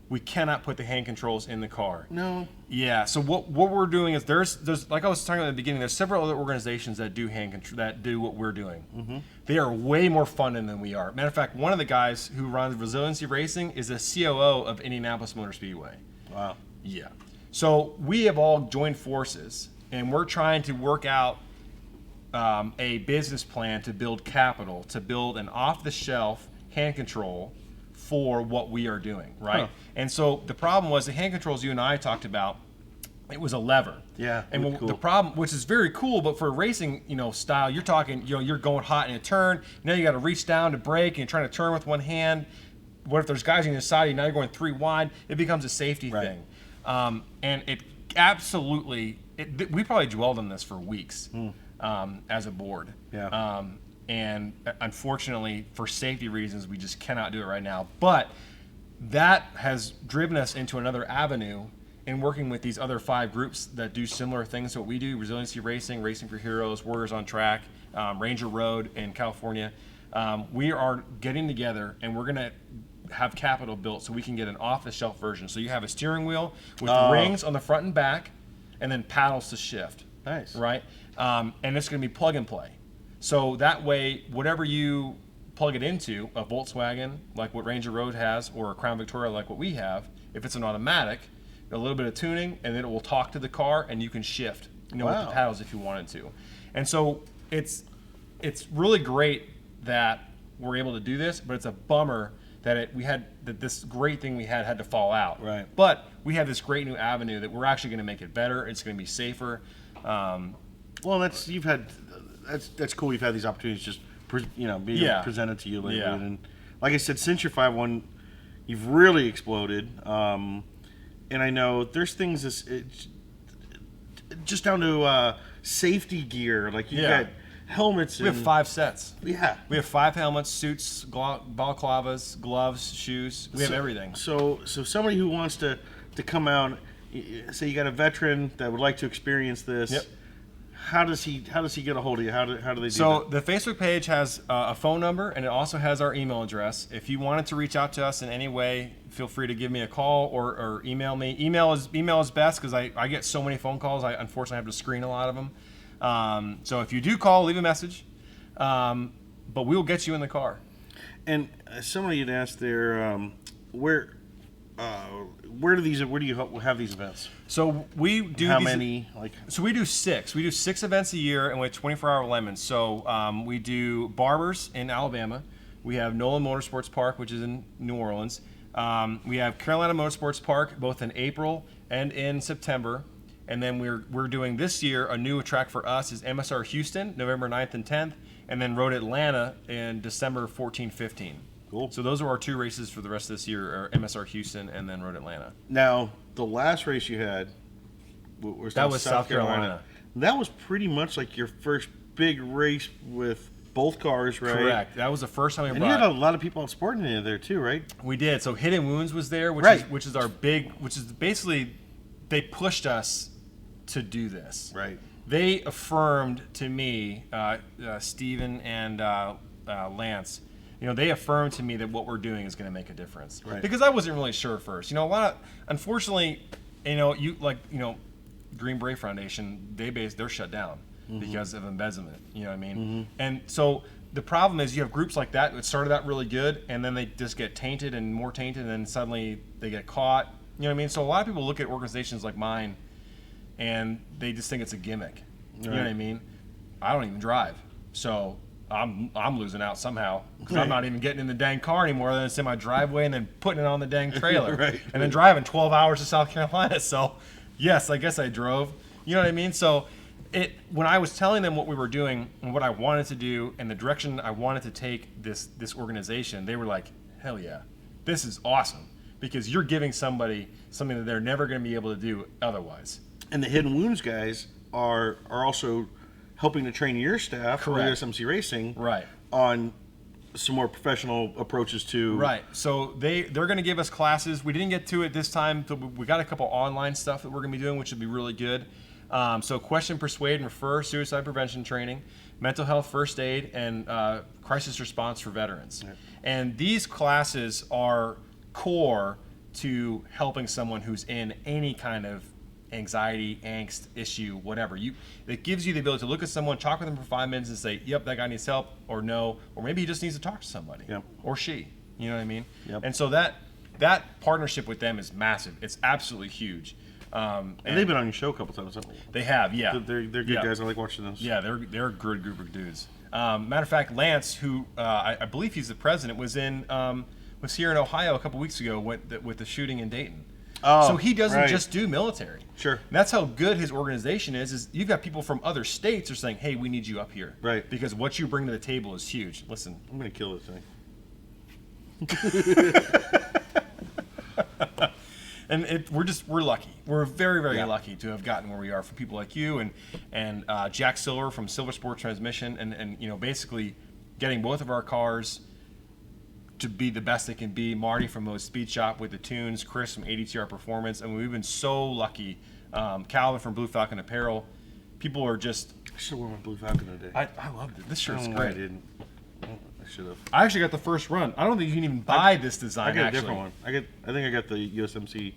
we cannot put the hand controls in the car. No. Yeah. So what we're doing is there's like I was talking about at the beginning. There's several other organizations that do that do what we're doing. Mm-hmm. They are way more fun than we are. Matter of fact, one of the guys who runs Resiliency Racing is a COO of Indianapolis Motor Speedway. Wow. Yeah. So we have all joined forces, and we're trying to work out a business plan to build capital, to build an off-the-shelf hand control for what we are doing, right? Huh. And so the problem was the hand controls you and I talked about, it was a lever. Yeah, And cool. the problem, which is very cool, but for racing, style, you're talking, you're going hot in a turn. Now you got to reach down to brake, and you're trying to turn with one hand. What if there's guys on the side of you? Now you're going 3 wide. It becomes a safety Right. thing. And it absolutely, we probably dwelled on this for weeks as a board. Yeah. And unfortunately, for safety reasons, we just cannot do it right now. But that has driven us into another avenue in working with these other 5 groups that do similar things to what we do: Resiliency Racing, Racing for Heroes, Warriors on Track, Ranger Road in California. We are getting together, and we're going to have capital built so we can get an off-the-shelf version. So you have a steering wheel with Oh. rings on the front and back, and then paddles to shift. Nice. Right? And it's going to be plug and play. So that way, whatever you plug it into, a Volkswagen like what Ranger Road has, or a Crown Victoria like what we have, if it's an automatic, a little bit of tuning, and then it will talk to the car, and you can shift, with Wow. the paddles if you wanted to. And so it's really great that we're able to do this, but it's a bummer that this great thing we had to fall out. Right. But we have this great new avenue that we're actually going to make it better. It's going to be safer. Well, that's cool. You've had these opportunities just being Yeah. presented to you lately, Yeah. and like I said, since your 5.1, you've really exploded. And I know there's things just down to safety gear. Like you've Yeah. got helmets. We have 5 sets. Yeah. We have 5 helmets, suits, balaclavas, gloves, shoes. We have everything. So somebody who wants to come out, say you got a veteran that would like to experience this. Yep. How does he get a hold of you? How do they do So that? the Facebook page has a phone number, and it also has our email address. If you wanted to reach out to us in any way, feel free to give me a call or email me. Email is best because I get so many phone calls. I unfortunately have to screen a lot of them. So if you do call, leave a message. But we will get you in the car. And somebody had asked there, where do you have these events? So we do How these, many? So we do 6. We do 6 events a year, and we have 24-hour lemons. So we do Barbers in Alabama. We have Nolan Motorsports Park, which is in New Orleans. We have Carolina Motorsports Park, both in April and in September. And then we're doing this year, a new track for us is MSR Houston, November 9th and 10th, and then Road Atlanta in December 14, 15. Cool. So those are our 2 races for the rest of this year, are MSR Houston and then Road Atlanta. Now, the last race you had was That was South Carolina. That was pretty much like your first big race with both cars, right? Correct. That was the first time we And brought. you had a lot of people out sporting in there too, right? We did. So Hidden Wounds was there, which Right. is our big, which is basically they pushed us to do this. Right. They affirmed to me, Steven and Lance. They affirmed to me that what we're doing is going to make a difference. Right. Because I wasn't really sure at first. Unfortunately, Green Beret Foundation, they're shut down because of embezzlement. You know what I mean? Mm-hmm. And so the problem is you have groups like that started out really good, and then they just get tainted and more tainted, and then suddenly they get caught. You know what I mean? So a lot of people look at organizations like mine, and they just think it's a gimmick. You know what I mean? I don't even drive, so I'm losing out somehow because I'm not even getting in the dang car anymore. Then it's in my driveway and then putting it on the dang trailer, Right. and then driving 12 hours to South Carolina. So yes, I guess I drove. You know what I mean? So when I was telling them what we were doing and what I wanted to do and the direction I wanted to take this organization, they were like, hell yeah, this is awesome, because you're giving somebody something that they're never going to be able to do otherwise. And the Hidden Wounds guys are also helping to train your staff for Correct. USMC Racing Right. on some more professional approaches to Right. So they're going to give us classes. We didn't get to it this time. But we got a couple online stuff that we're going to be doing, which would be really good. So question, persuade, and refer, suicide prevention training, mental health first aid, and crisis response for veterans. Yeah. And these classes are core to helping someone who's in any kind of anxiety, angst, issue, whatever. It gives you the ability to look at someone, talk with them for 5 minutes, and say, yep, that guy needs help, or no, or maybe he just needs to talk to somebody, Yep. or she. You know what I mean? Yep. And so that partnership with them is massive. It's absolutely huge. And they've been on your show a couple times, haven't they? They have, yeah. They're good Yeah. guys. I like watching those. Yeah, they're a good group of dudes. Matter of fact, Lance, who I believe he's the president, was here in Ohio a couple weeks ago with the shooting in Dayton. Oh, So he doesn't right. just do military. Sure. And that's how good his organization is you've got people from other states are saying, hey, we need you up here. Right. Because what you bring to the table is huge. Listen. I'm gonna kill this thing. And we're lucky. We're very, very Yeah. lucky to have gotten where we are, for people like you and Jack Silver from Silver Sport Transmission, and basically getting both of our cars to be the best they can be. Marty from Mo's Speed Shop with the tunes, Chris from ADTR Performance, and we've been so lucky. Calvin from Blue Falcon Apparel. People are just. I should have worn my Blue Falcon today. I loved it. This I shirt's don't know why I great. didn't. I should have. I actually got the first run. I don't think you can even buy this design. I got a actually. different one. I think I got the USMC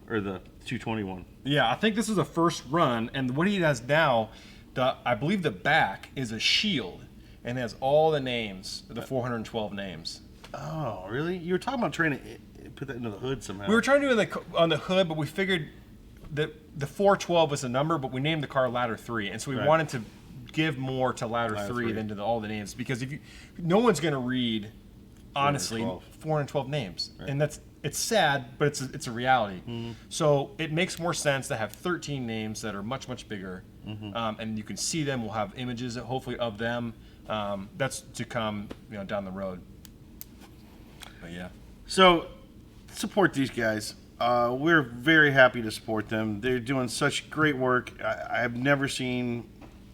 or the 220 one. Yeah, I think this is a first run, and what he has now, I believe the back is a shield, and it has all the names, the 412 names. Oh, really? You were talking about trying to put that into the hood somehow. We were trying to do it on the hood, but we figured that the 412 was a number, but we named the car Ladder 3, and so we wanted to give more to Ladder 3 than to all the names, because no one's going to read, honestly, 412 names, and it's sad, but it's a reality. So it makes more sense to have 13 names that are much, much bigger, and you can see them. We'll have images, hopefully, of them. That's to come, down the road. But yeah. So support these guys. We're very happy to support them. They're doing such great work. I've never seen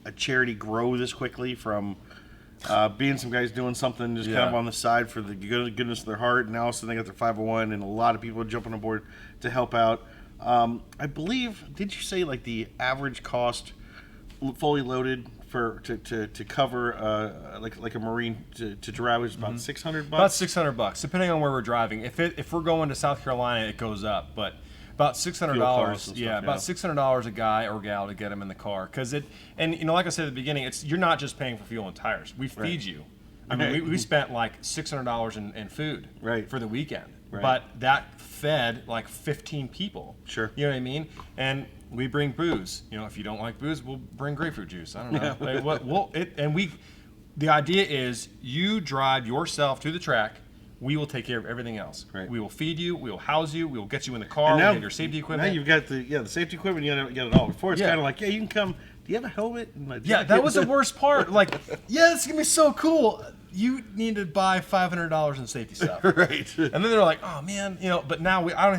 a charity grow this quickly from being some guys doing something just kind of on the side for the goodness of their heart, and now also they got their 501, and a lot of people jumping on board to help out. I believe, did you say like the average cost fully loaded to cover like a Marine to drive is about $600? About $600, depending on where we're driving. If we're going to South Carolina, it goes up, but about $600. Yeah, about $600 a guy or gal to get them in the car, because like I said at the beginning, you're not just paying for fuel and tires. We feed you. I mean, we spent like $600 in food for the weekend, but that fed like 15 people. Sure. You know what I mean? And we bring booze. If you don't like booze, we'll bring grapefruit juice. I don't know. The idea is you drive yourself to the track. We will take care of everything else. Right. We will feed you. We will house you. We will get you in the car. And now, we'll get your safety equipment. Now you've got the safety equipment. You got it all. Before it's kind of like, you can come. Do you have a helmet? That was the worst part. Like, it's gonna be so cool. You need to buy $500 in safety stuff. Right. And then they're like, oh man, but now I don't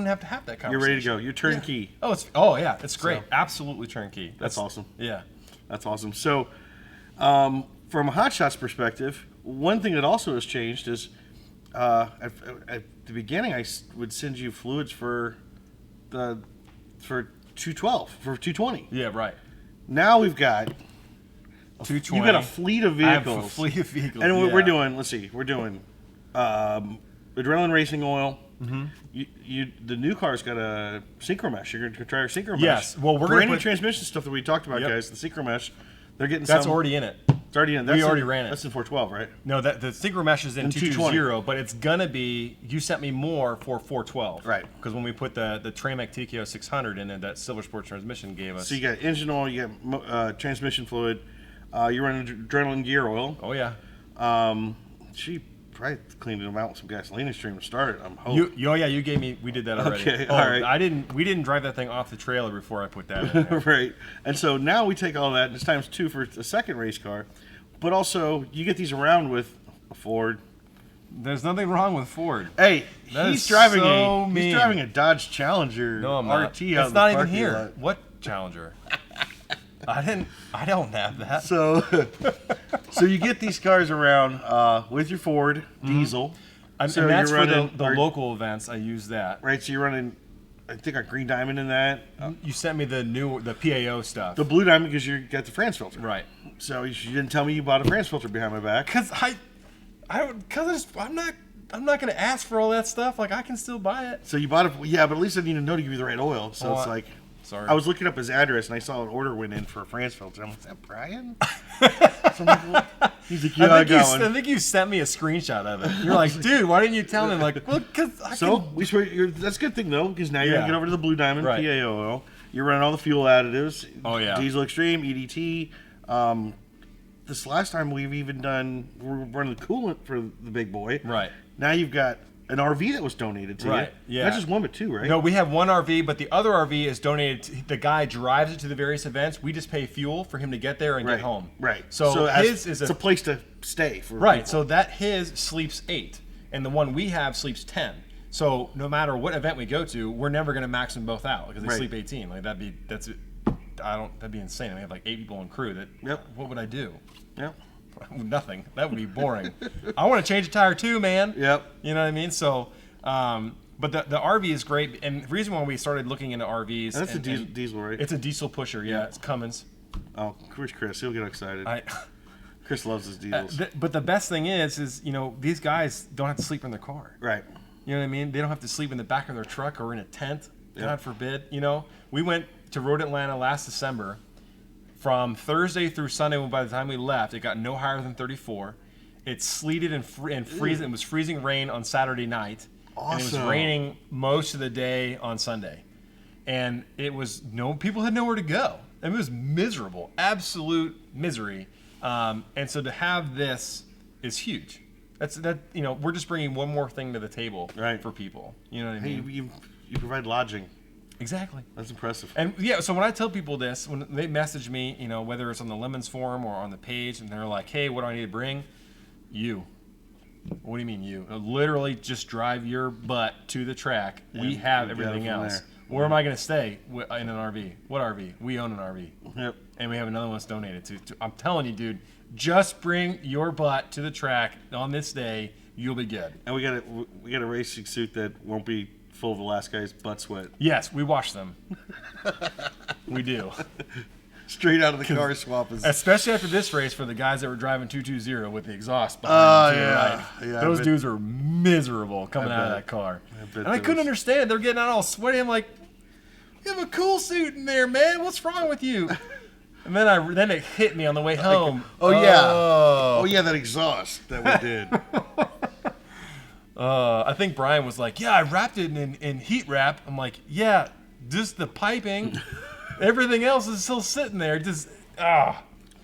have to have that conversation. You're ready to go. You're turnkey. Yeah. It's great. Absolutely turnkey. That's awesome. Yeah. That's awesome. So, from a Hot Shots perspective, one thing that also has changed is at the beginning I would send you fluids for 212 for 220. Yeah. Right. Now we've got 220. You've got a fleet of vehicles. I have a fleet of vehicles. And what we're doing, let's see, we're doing adrenaline racing oil. The new car's got a synchro mesh. You're going to try our synchro mesh. Yes. Well, we're brand new transmission stuff that we talked about, guys. The synchro mesh. They're getting that's already in it. It's already in. We already ran it. That's in 412, right? No, the synchro mesh is in 220, but it's gonna be. You sent me more for 412, right? Because when we put the Tremec TKO 600 in it, that Silver Sport transmission gave us. So you got engine oil, you got transmission fluid. You're running adrenaline gear oil. Oh yeah. She probably cleaned them out with some gasoline stream to start it. I'm hoping. You gave me. We did that already. Okay, all right. We didn't drive that thing off the trailer before I put that in there. Right. And so now we take all that, and it's times 2 for a second race car. But also, you get these around with a Ford. There's nothing wrong with Ford. Hey, he's driving a Dodge Challenger RT. It's not even here. Lot. What Challenger? I don't have that. So you get these cars around with your Ford diesel. And that's for the local events. I use that. Right. So you're running, I think, a Green Diamond in that. You sent me the PAO stuff. The Blue Diamond because you got the France filter. Right. So you didn't tell me you bought a France filter behind my back. I'm not going to ask for all that stuff. Like, I can still buy it. So you bought it, yeah, but at least I need to know to give you the right oil. So it's like, sorry. I was looking up his address and I saw an order went in for a France filter. I'm like, is that Brian? He's like, yeah, I got one. I think you sent me a screenshot of it. You're like, dude, why didn't you tell me? I'm like, well, because that's a good thing though, because now you're gonna get over to the Blue Diamond PAO oil. You're running all the fuel additives. Oh yeah. Diesel Extreme, EDT. This last time we're running the coolant for the big boy. Right. Now you've got an RV that was donated to you. Right. Yeah. Not just one, but two, right? No, we have one RV, but the other RV is donated. The guy drives it to the various events. We just pay fuel for him to get there and get home. Right. So his is it's a place to stay for right. people. So his sleeps 8, and the one we have sleeps 10. So no matter what event we go to, we're never going to max them both out because they sleep 18. Like that'd be insane. We have like 8 people in crew. What would I do? Yep. Nothing. That would be boring. I want to change a tire too, man. Yep. You know what I mean? So, but the RV is great, and the reason why we started looking into RVs. That's a diesel, right? It's a diesel pusher. Yeah, it's Cummins. Oh, where's Chris? He'll get excited. Chris loves his deals. But the best thing is these guys don't have to sleep in their car. Right. You know what I mean? They don't have to sleep in the back of their truck or in a tent. Yep. God forbid. We went to Road Atlanta last December. From Thursday through Sunday, by the time we left, it got no higher than 34. It sleeted and freezing. It was freezing rain on Saturday night. Awesome. And it was raining most of the day on Sunday. And people had nowhere to go. I mean, it was miserable, absolute misery. And so to have this is huge. We're just bringing one more thing to the table for people. You know what I mean? You provide lodging. Exactly. That's impressive. And yeah, so when I tell people this, when they message me, whether it's on the Lemons forum or on the page, and they're like, "Hey, what do I need to bring?" You. What do you mean you? Literally, just drive your butt to the track. We have everything else. Where am I going to stay in an RV? What RV? We own an RV. Yep. And we have another one that's donated to. I'm telling you, dude, just bring your butt to the track on this day. You'll be good. And we got a racing suit that won't be full of the last guy's butt sweat. Yes, we wash them. We do. Straight out of the car swap. Especially after this race for the guys that were driving 220 with the exhaust behind them to the right. Yeah, those dudes were miserable coming out of that car. I couldn't understand. They're getting out all sweaty. I'm like, you have a cool suit in there, man. What's wrong with you? And then it hit me on the way home. Oh yeah, that exhaust that we did. I think Brian was like, yeah, I wrapped it in heat wrap. I'm like, yeah, just the piping. Everything else is still sitting there. Just,